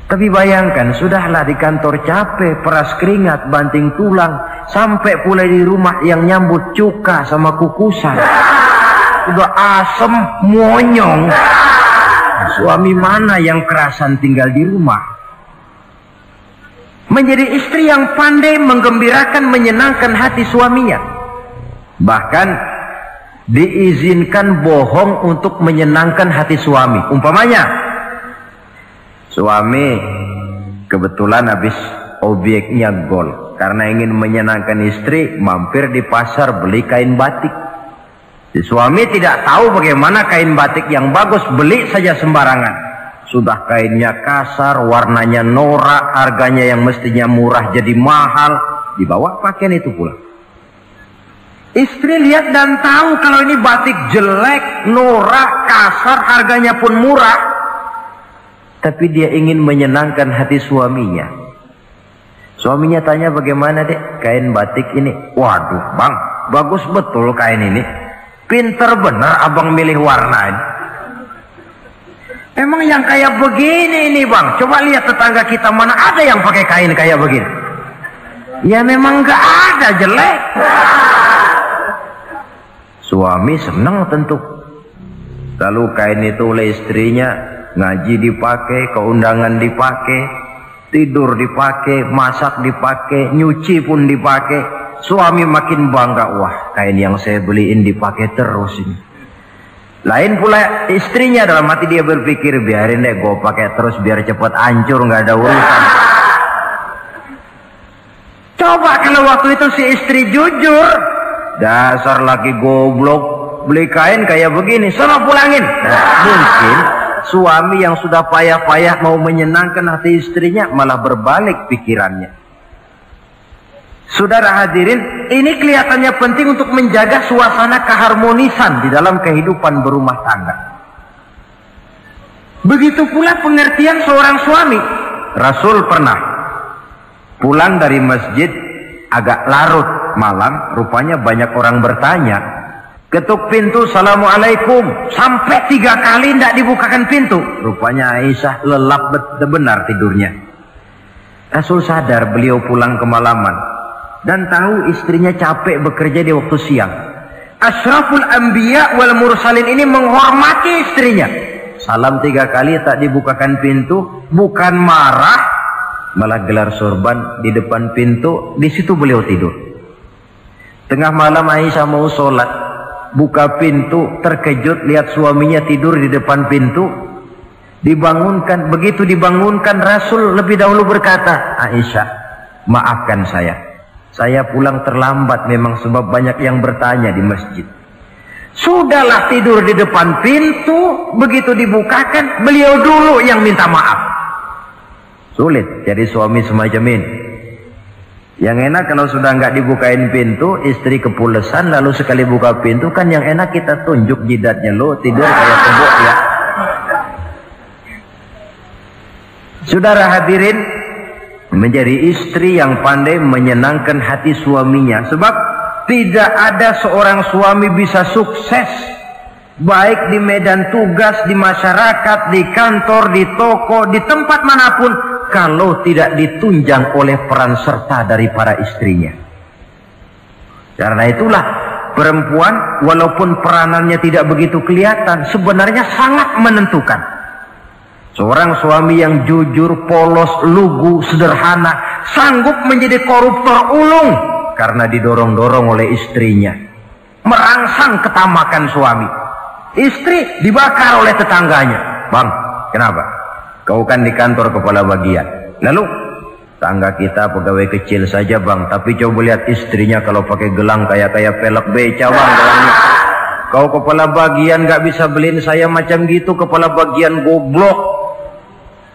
Tapi bayangkan, sudahlah di kantor capek, peras keringat, banting tulang, sampai pula di rumah yang nyambut cuka sama kukusan. Udah asem, monyong. Suami mana yang kerasan tinggal di rumah? Menjadi istri yang pandai menggembirakan, menyenangkan hati suaminya. Bahkan diizinkan bohong untuk menyenangkan hati suami. Umpamanya, suami kebetulan habis obyeknya gol. Karena ingin menyenangkan istri, mampir di pasar beli kain batik. Si suami tidak tahu bagaimana kain batik yang bagus, beli saja sembarangan. Sudah kainnya kasar, warnanya norak, harganya yang mestinya murah jadi mahal, dibawa pakaian itu pula. Istri lihat dan tahu kalau ini batik jelek, norak, kasar, harganya pun murah. Tapi dia ingin menyenangkan hati suaminya. Suaminya tanya, bagaimana dek kain batik ini? Waduh bang, bagus betul kain ini. Pinter bener abang milih warna ini. Emang yang kayak begini ini bang, coba lihat tetangga kita mana ada yang pakai kain kayak begini. Ya memang gak ada, jelek. Suami senang tentu. Lalu kain itu oleh istrinya, ngaji dipakai, keundangan dipakai, tidur dipakai, masak dipakai, nyuci pun dipakai. Suami makin bangga, wah kain yang saya beliin dipakai terus ini. Lain pula istrinya, dalam hati dia berpikir, biarin deh gue pakai terus biar cepat hancur, nggak ada urusan. Coba kalau waktu itu si istri jujur, dasar laki goblok, beli kain kayak begini, sono pulangin. Nah, mungkin suami yang sudah payah-payah mau menyenangkan hati istrinya malah berbalik pikirannya. Saudara hadirin, ini kelihatannya penting untuk menjaga suasana keharmonisan di dalam kehidupan berumah tangga. Begitu pula pengertian seorang suami. Rasul pernah pulang dari masjid agak larut malam, rupanya banyak orang bertanya. Ketuk pintu, assalamualaikum, sampai 3 kali tidak dibukakan pintu. Rupanya Aisyah lelap benar tidurnya. Rasul sadar beliau pulang kemalaman dan tahu istrinya capek bekerja di waktu siang. Asyraful anbiya wal mursalin ini menghormati istrinya. Salam 3 kali tak dibukakan pintu, bukan marah, malah gelar sorban di depan pintu. Di situ beliau tidur. Tengah malam Aisyah mau sholat, buka pintu, terkejut lihat suaminya tidur di depan pintu. Dibangunkan. Begitu dibangunkan, Rasul lebih dahulu berkata, Aisyah, maafkan saya pulang terlambat memang sebab banyak yang bertanya di masjid. Sudahlah tidur di depan pintu, begitu dibukakan beliau dulu yang minta maaf. Sulit jadi suami semacam ini. Yang enak kalau sudah nggak dibukain pintu, istri kepulesan, lalu sekali buka pintu kan yang enak kita tunjuk jidatnya, lo tidur kayak tembok ya. Saudara hadirin, menjadi istri yang pandai menyenangkan hati suaminya, sebab tidak ada seorang suami bisa sukses baik di medan tugas, di masyarakat, di kantor, di toko, di tempat manapun kalau tidak ditunjang oleh peran serta dari para istrinya. Karena itulah perempuan walaupun peranannya tidak begitu kelihatan, sebenarnya sangat menentukan. Seorang suami yang jujur, polos, lugu, sederhana, sanggup menjadi koruptor ulung karena didorong-dorong oleh istrinya. Merangsang ketamakan suami. Istri dibakar oleh tetangganya. Bang, kenapa? Kau kan di kantor kepala bagian. Lalu, tangga kita pegawai kecil saja bang, tapi coba lihat istrinya kalau pakai gelang kayak pelek beca bang gelangnya. Kau kepala bagian gak bisa beliin saya macam gitu, kepala bagian goblok.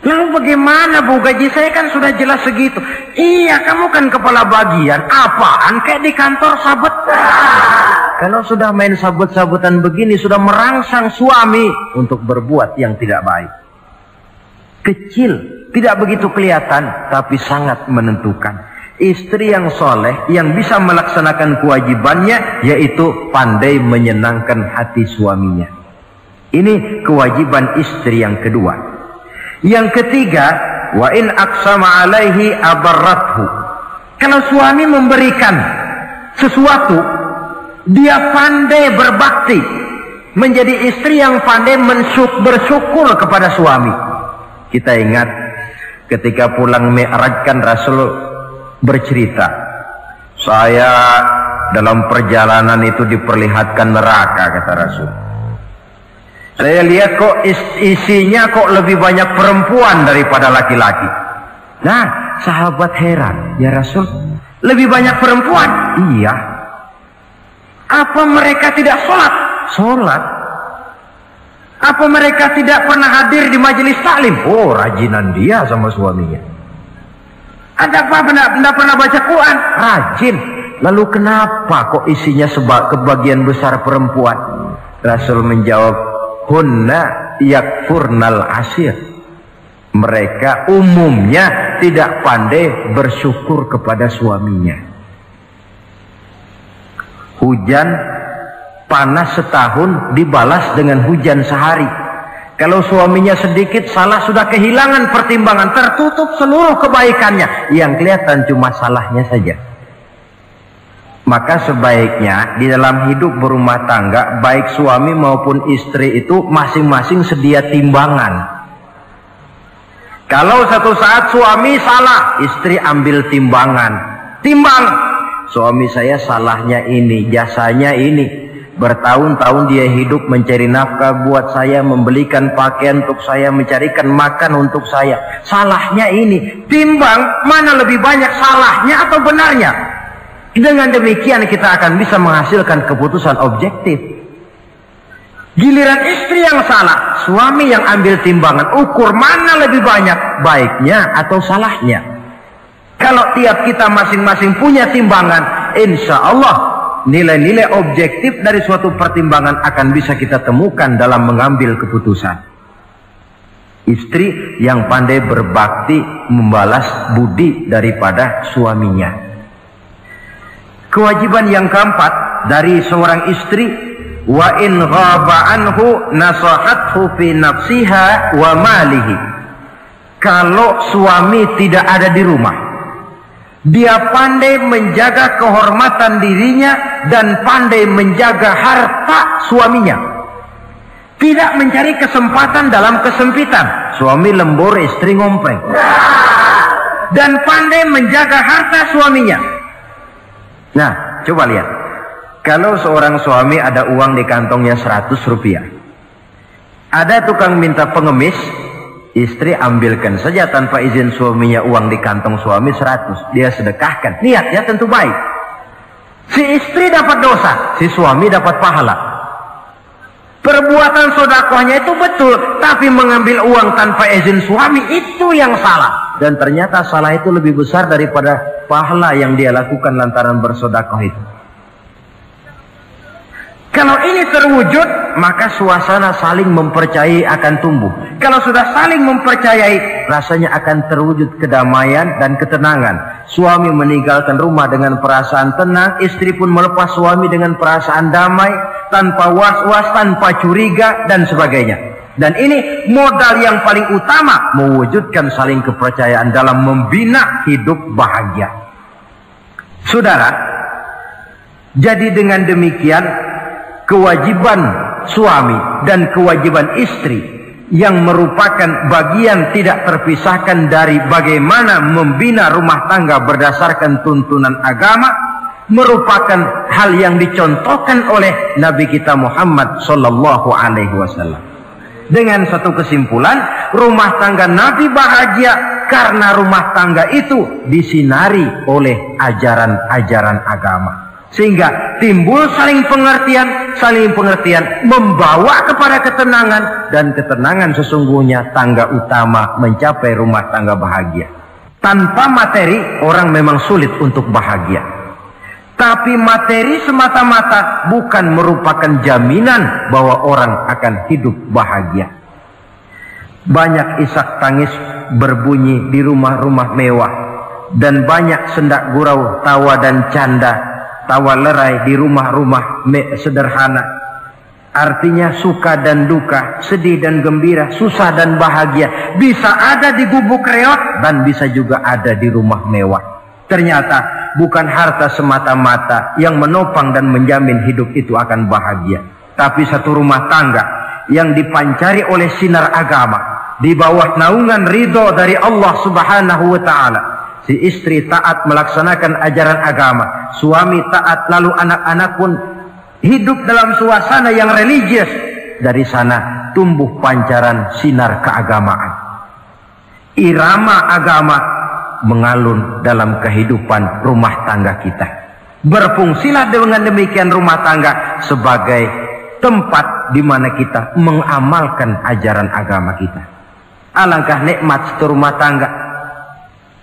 Lalu bagaimana bu, gaji saya kan sudah jelas segitu. Iya, kamu kan kepala bagian. Apaan kayak di kantor sabet. Kalau sudah main sabut-sabutan begini, sudah merangsang suami untuk berbuat yang tidak baik. Kecil, tidak begitu kelihatan, tapi sangat menentukan. Istri yang soleh, yang bisa melaksanakan kewajibannya, yaitu pandai menyenangkan hati suaminya. Ini kewajiban istri yang kedua. Yang ketiga, wa in aqsama alaihi abarrathu. Kalau suami memberikan sesuatu, dia pandai berbakti, menjadi istri yang pandai bersyukur kepada suami. Kita ingat ketika pulang Mi'raj kan Rasul bercerita, saya dalam perjalanan itu diperlihatkan neraka, kata Rasul. Saya lihat kok isinya kok lebih banyak perempuan daripada laki-laki. Nah, sahabat heran, ya Rasul, lebih banyak perempuan? Iya. Apa mereka tidak sholat? sholat. Apa mereka tidak pernah hadir di majelis taklim? Oh, rajinan dia sama suaminya. Ada apa, tidak pernah baca Quran? Rajin. Lalu kenapa kok isinya kebagian besar perempuan? Rasul menjawab, hunna yakfurnal asir. Mereka umumnya tidak pandai bersyukur kepada suaminya. Hujan panas setahun dibalas dengan hujan sehari. Kalau suaminya sedikit salah, sudah kehilangan pertimbangan, tertutup seluruh kebaikannya. Yang kelihatan cuma salahnya saja. Maka sebaiknya di dalam hidup berumah tangga, baik suami maupun istri itu masing-masing sedia timbangan. Kalau satu saat suami salah, istri ambil timbangan. Timbang, suami saya salahnya ini, jasanya ini. Bertahun-tahun dia hidup mencari nafkah buat saya, membelikan pakaian untuk saya, mencarikan makan untuk saya. Salahnya ini. Timbang, mana lebih banyak salahnya atau benarnya? Dengan demikian kita akan bisa menghasilkan keputusan objektif. Giliran istri yang salah, suami yang ambil timbangan, ukur mana lebih banyak baiknya atau salahnya. Kalau tiap kita masing-masing punya timbangan, insya Allah nilai-nilai objektif dari suatu pertimbangan akan bisa kita temukan dalam mengambil keputusan. Istri yang pandai berbakti membalas budi daripada suaminya. Kewajiban yang keempat dari seorang istri, wa in ghaba anhu nasahathu fi nafsiha wa malihi. Kalau suami tidak ada di rumah, dia pandai menjaga kehormatan dirinya dan pandai menjaga harta suaminya. Tidak mencari kesempatan dalam kesempitan. Suami lembur, istri ngompreng. Dan pandai menjaga harta suaminya. Nah, coba lihat. Kalau seorang suami ada uang di kantongnya 100 rupiah. Ada tukang minta pengemis, istri ambilkan saja tanpa izin suaminya uang di kantong suami 100. Dia sedekahkan. Niatnya tentu baik. Si istri dapat dosa, si suami dapat pahala. Perbuatan sedekahnya itu betul, tapi mengambil uang tanpa izin suami itu yang salah. Dan ternyata salah itu lebih besar daripada pahala yang dia lakukan lantaran bersedekah itu. Kalau ini terwujud, maka suasana saling mempercayai akan tumbuh. Kalau sudah saling mempercayai, rasanya akan terwujud kedamaian dan ketenangan. Suami meninggalkan rumah dengan perasaan tenang, istri pun melepas suami dengan perasaan damai, tanpa was-was, tanpa curiga, dan sebagainya. Dan ini modal yang paling utama, mewujudkan saling kepercayaan dalam membina hidup bahagia. Saudara, jadi dengan demikian, kewajiban suami dan kewajiban istri yang merupakan bagian tidak terpisahkan dari bagaimana membina rumah tangga berdasarkan tuntunan agama, merupakan hal yang dicontohkan oleh Nabi kita Muhammad sallallahu alaihi wasallam. Dengan satu kesimpulan, rumah tangga Nabi bahagia karena rumah tangga itu disinari oleh ajaran-ajaran agama. Sehingga timbul saling pengertian membawa kepada ketenangan, dan ketenangan sesungguhnya tangga utama mencapai rumah tangga bahagia. Tanpa materi orang memang sulit untuk bahagia. Tapi materi semata-mata bukan merupakan jaminan bahwa orang akan hidup bahagia. Banyak isak tangis berbunyi di rumah-rumah mewah, dan banyak sendak gurau, tawa dan canda, tawa lerai di rumah-rumah sederhana. Artinya suka dan duka, sedih dan gembira, susah dan bahagia bisa ada di gubuk reot dan bisa juga ada di rumah mewah. Ternyata bukan harta semata-mata yang menopang dan menjamin hidup itu akan bahagia, tapi satu rumah tangga yang dipancari oleh sinar agama di bawah naungan ridho dari Allah Subhanahu wa taala. Si istri taat melaksanakan ajaran agama, suami taat, lalu anak-anak pun hidup dalam suasana yang religius. Dari sana tumbuh pancaran sinar keagamaan. Irama agama mengalun dalam kehidupan rumah tangga kita. Berfungsilah dengan demikian rumah tangga sebagai tempat di mana kita mengamalkan ajaran agama kita. Alangkah nikmat satu rumah tangga.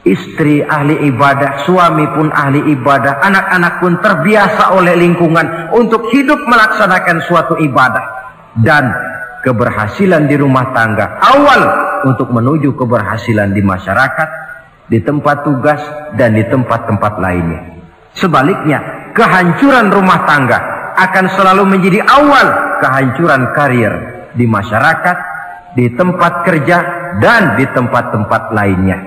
Istri ahli ibadah, suami pun ahli ibadah, anak-anak pun terbiasa oleh lingkungan untuk hidup melaksanakan suatu ibadah. Dan keberhasilan di rumah tangga awal untuk menuju keberhasilan di masyarakat, di tempat tugas, dan di tempat-tempat lainnya. Sebaliknya, kehancuran rumah tangga akan selalu menjadi awal kehancuran karir di masyarakat, di tempat kerja, dan di tempat-tempat lainnya.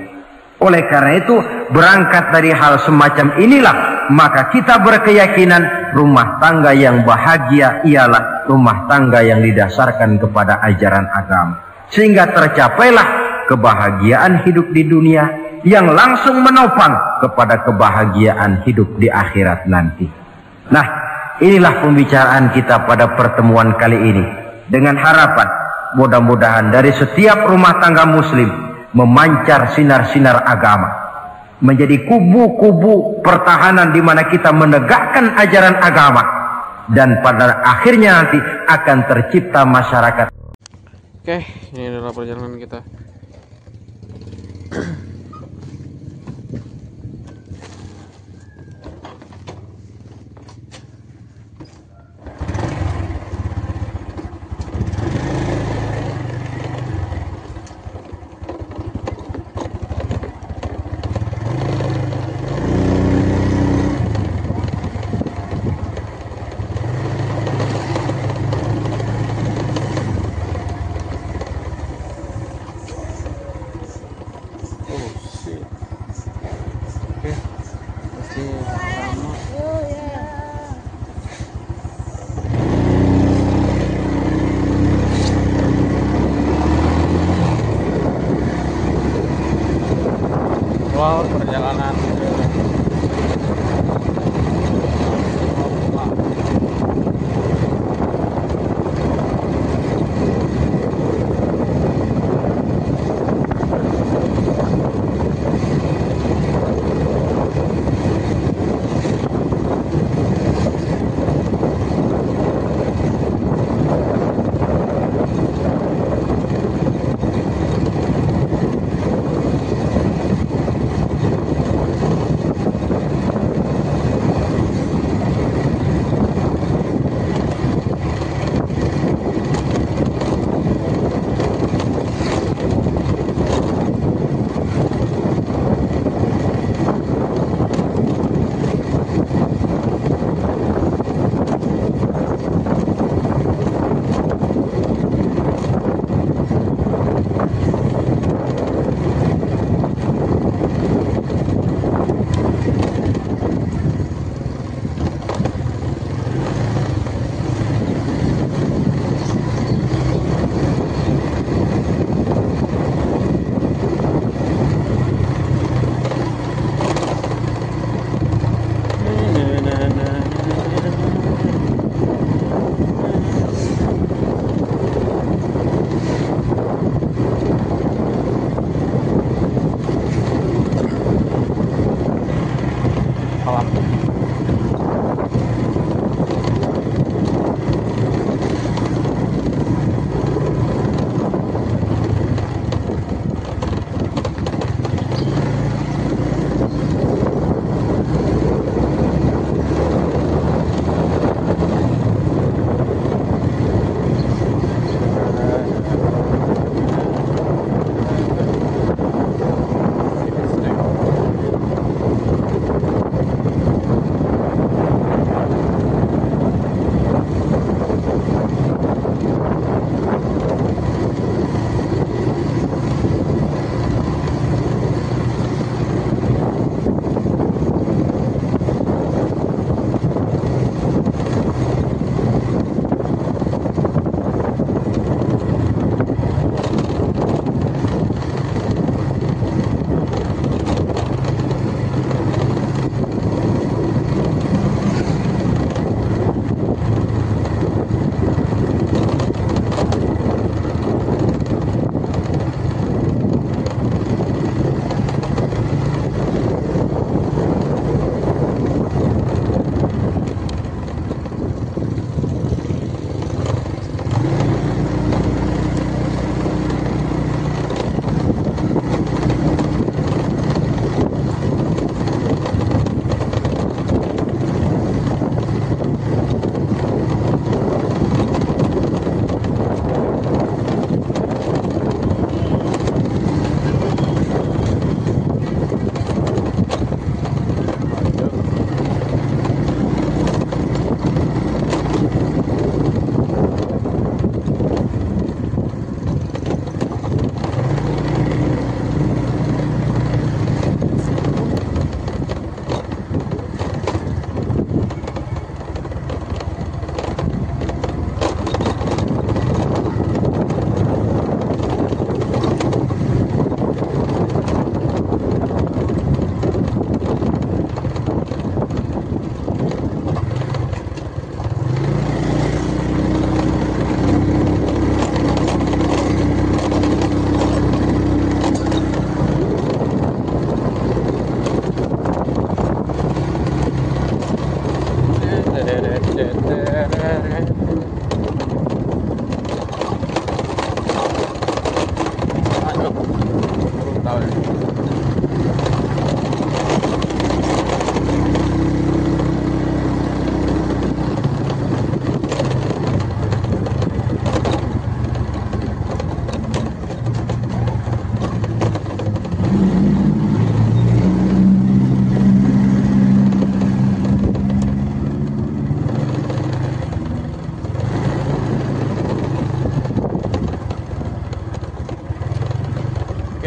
Oleh karena itu, berangkat dari hal semacam inilah, maka kita berkeyakinan rumah tangga yang bahagia ialah rumah tangga yang didasarkan kepada ajaran agama. Sehingga tercapailah kebahagiaan hidup di dunia yang langsung menopang kepada kebahagiaan hidup di akhirat nanti. Nah, inilah pembicaraan kita pada pertemuan kali ini. Dengan harapan, mudah-mudahan dari setiap rumah tangga muslim memancar sinar-sinar agama, menjadi kubu-kubu pertahanan di mana kita menegakkan ajaran agama, dan pada akhirnya nanti akan tercipta masyarakat. Oke, ini adalah perjalanan kita. Wow, perjalanan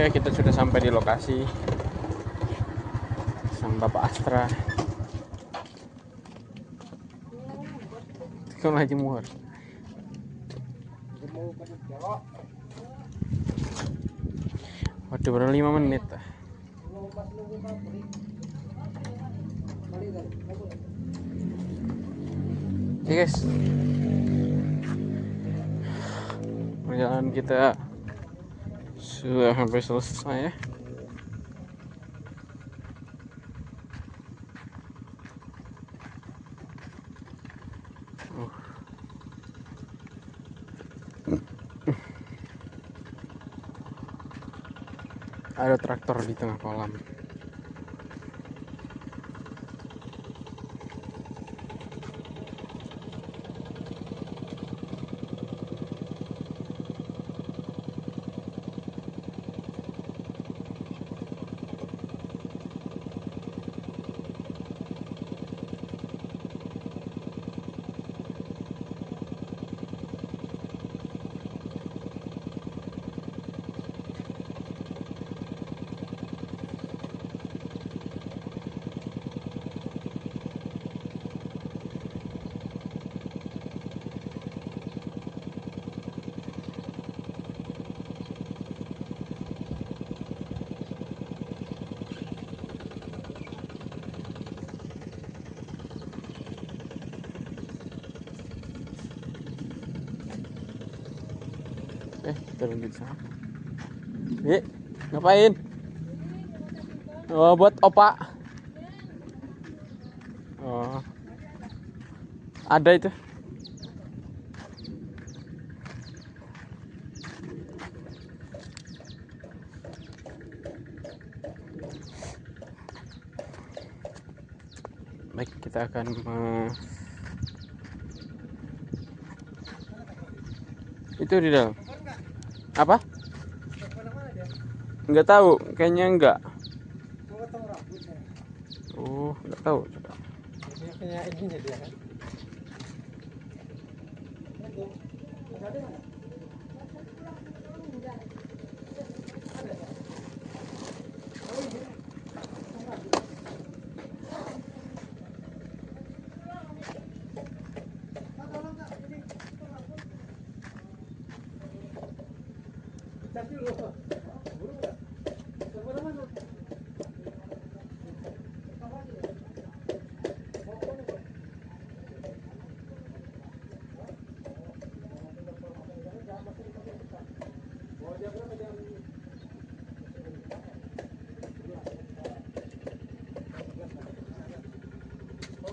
Oke, kita sudah sampai di lokasi sang Bapak Astra. Kau lagi muhur. Waduh, baru 5 menit. Oke guys, perjalanan kita sudah hampir selesai ya. Ada traktor di tengah kolam. Kita lanjut sana. Ngapain? Oh, buat opa. Oh, ada itu. Baik, kita akan itu di dalam. Apa? Enggak tahu, kayaknya enggak. Oh, enggak tahu. Kayak ininya dia kan.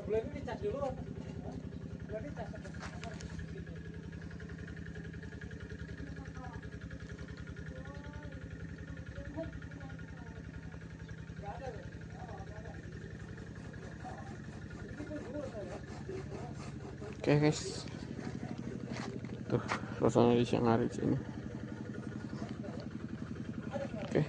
Boleh dicas dulu. Boleh dicas. Oke guys, tuh suasana di siang hari sini. Oke.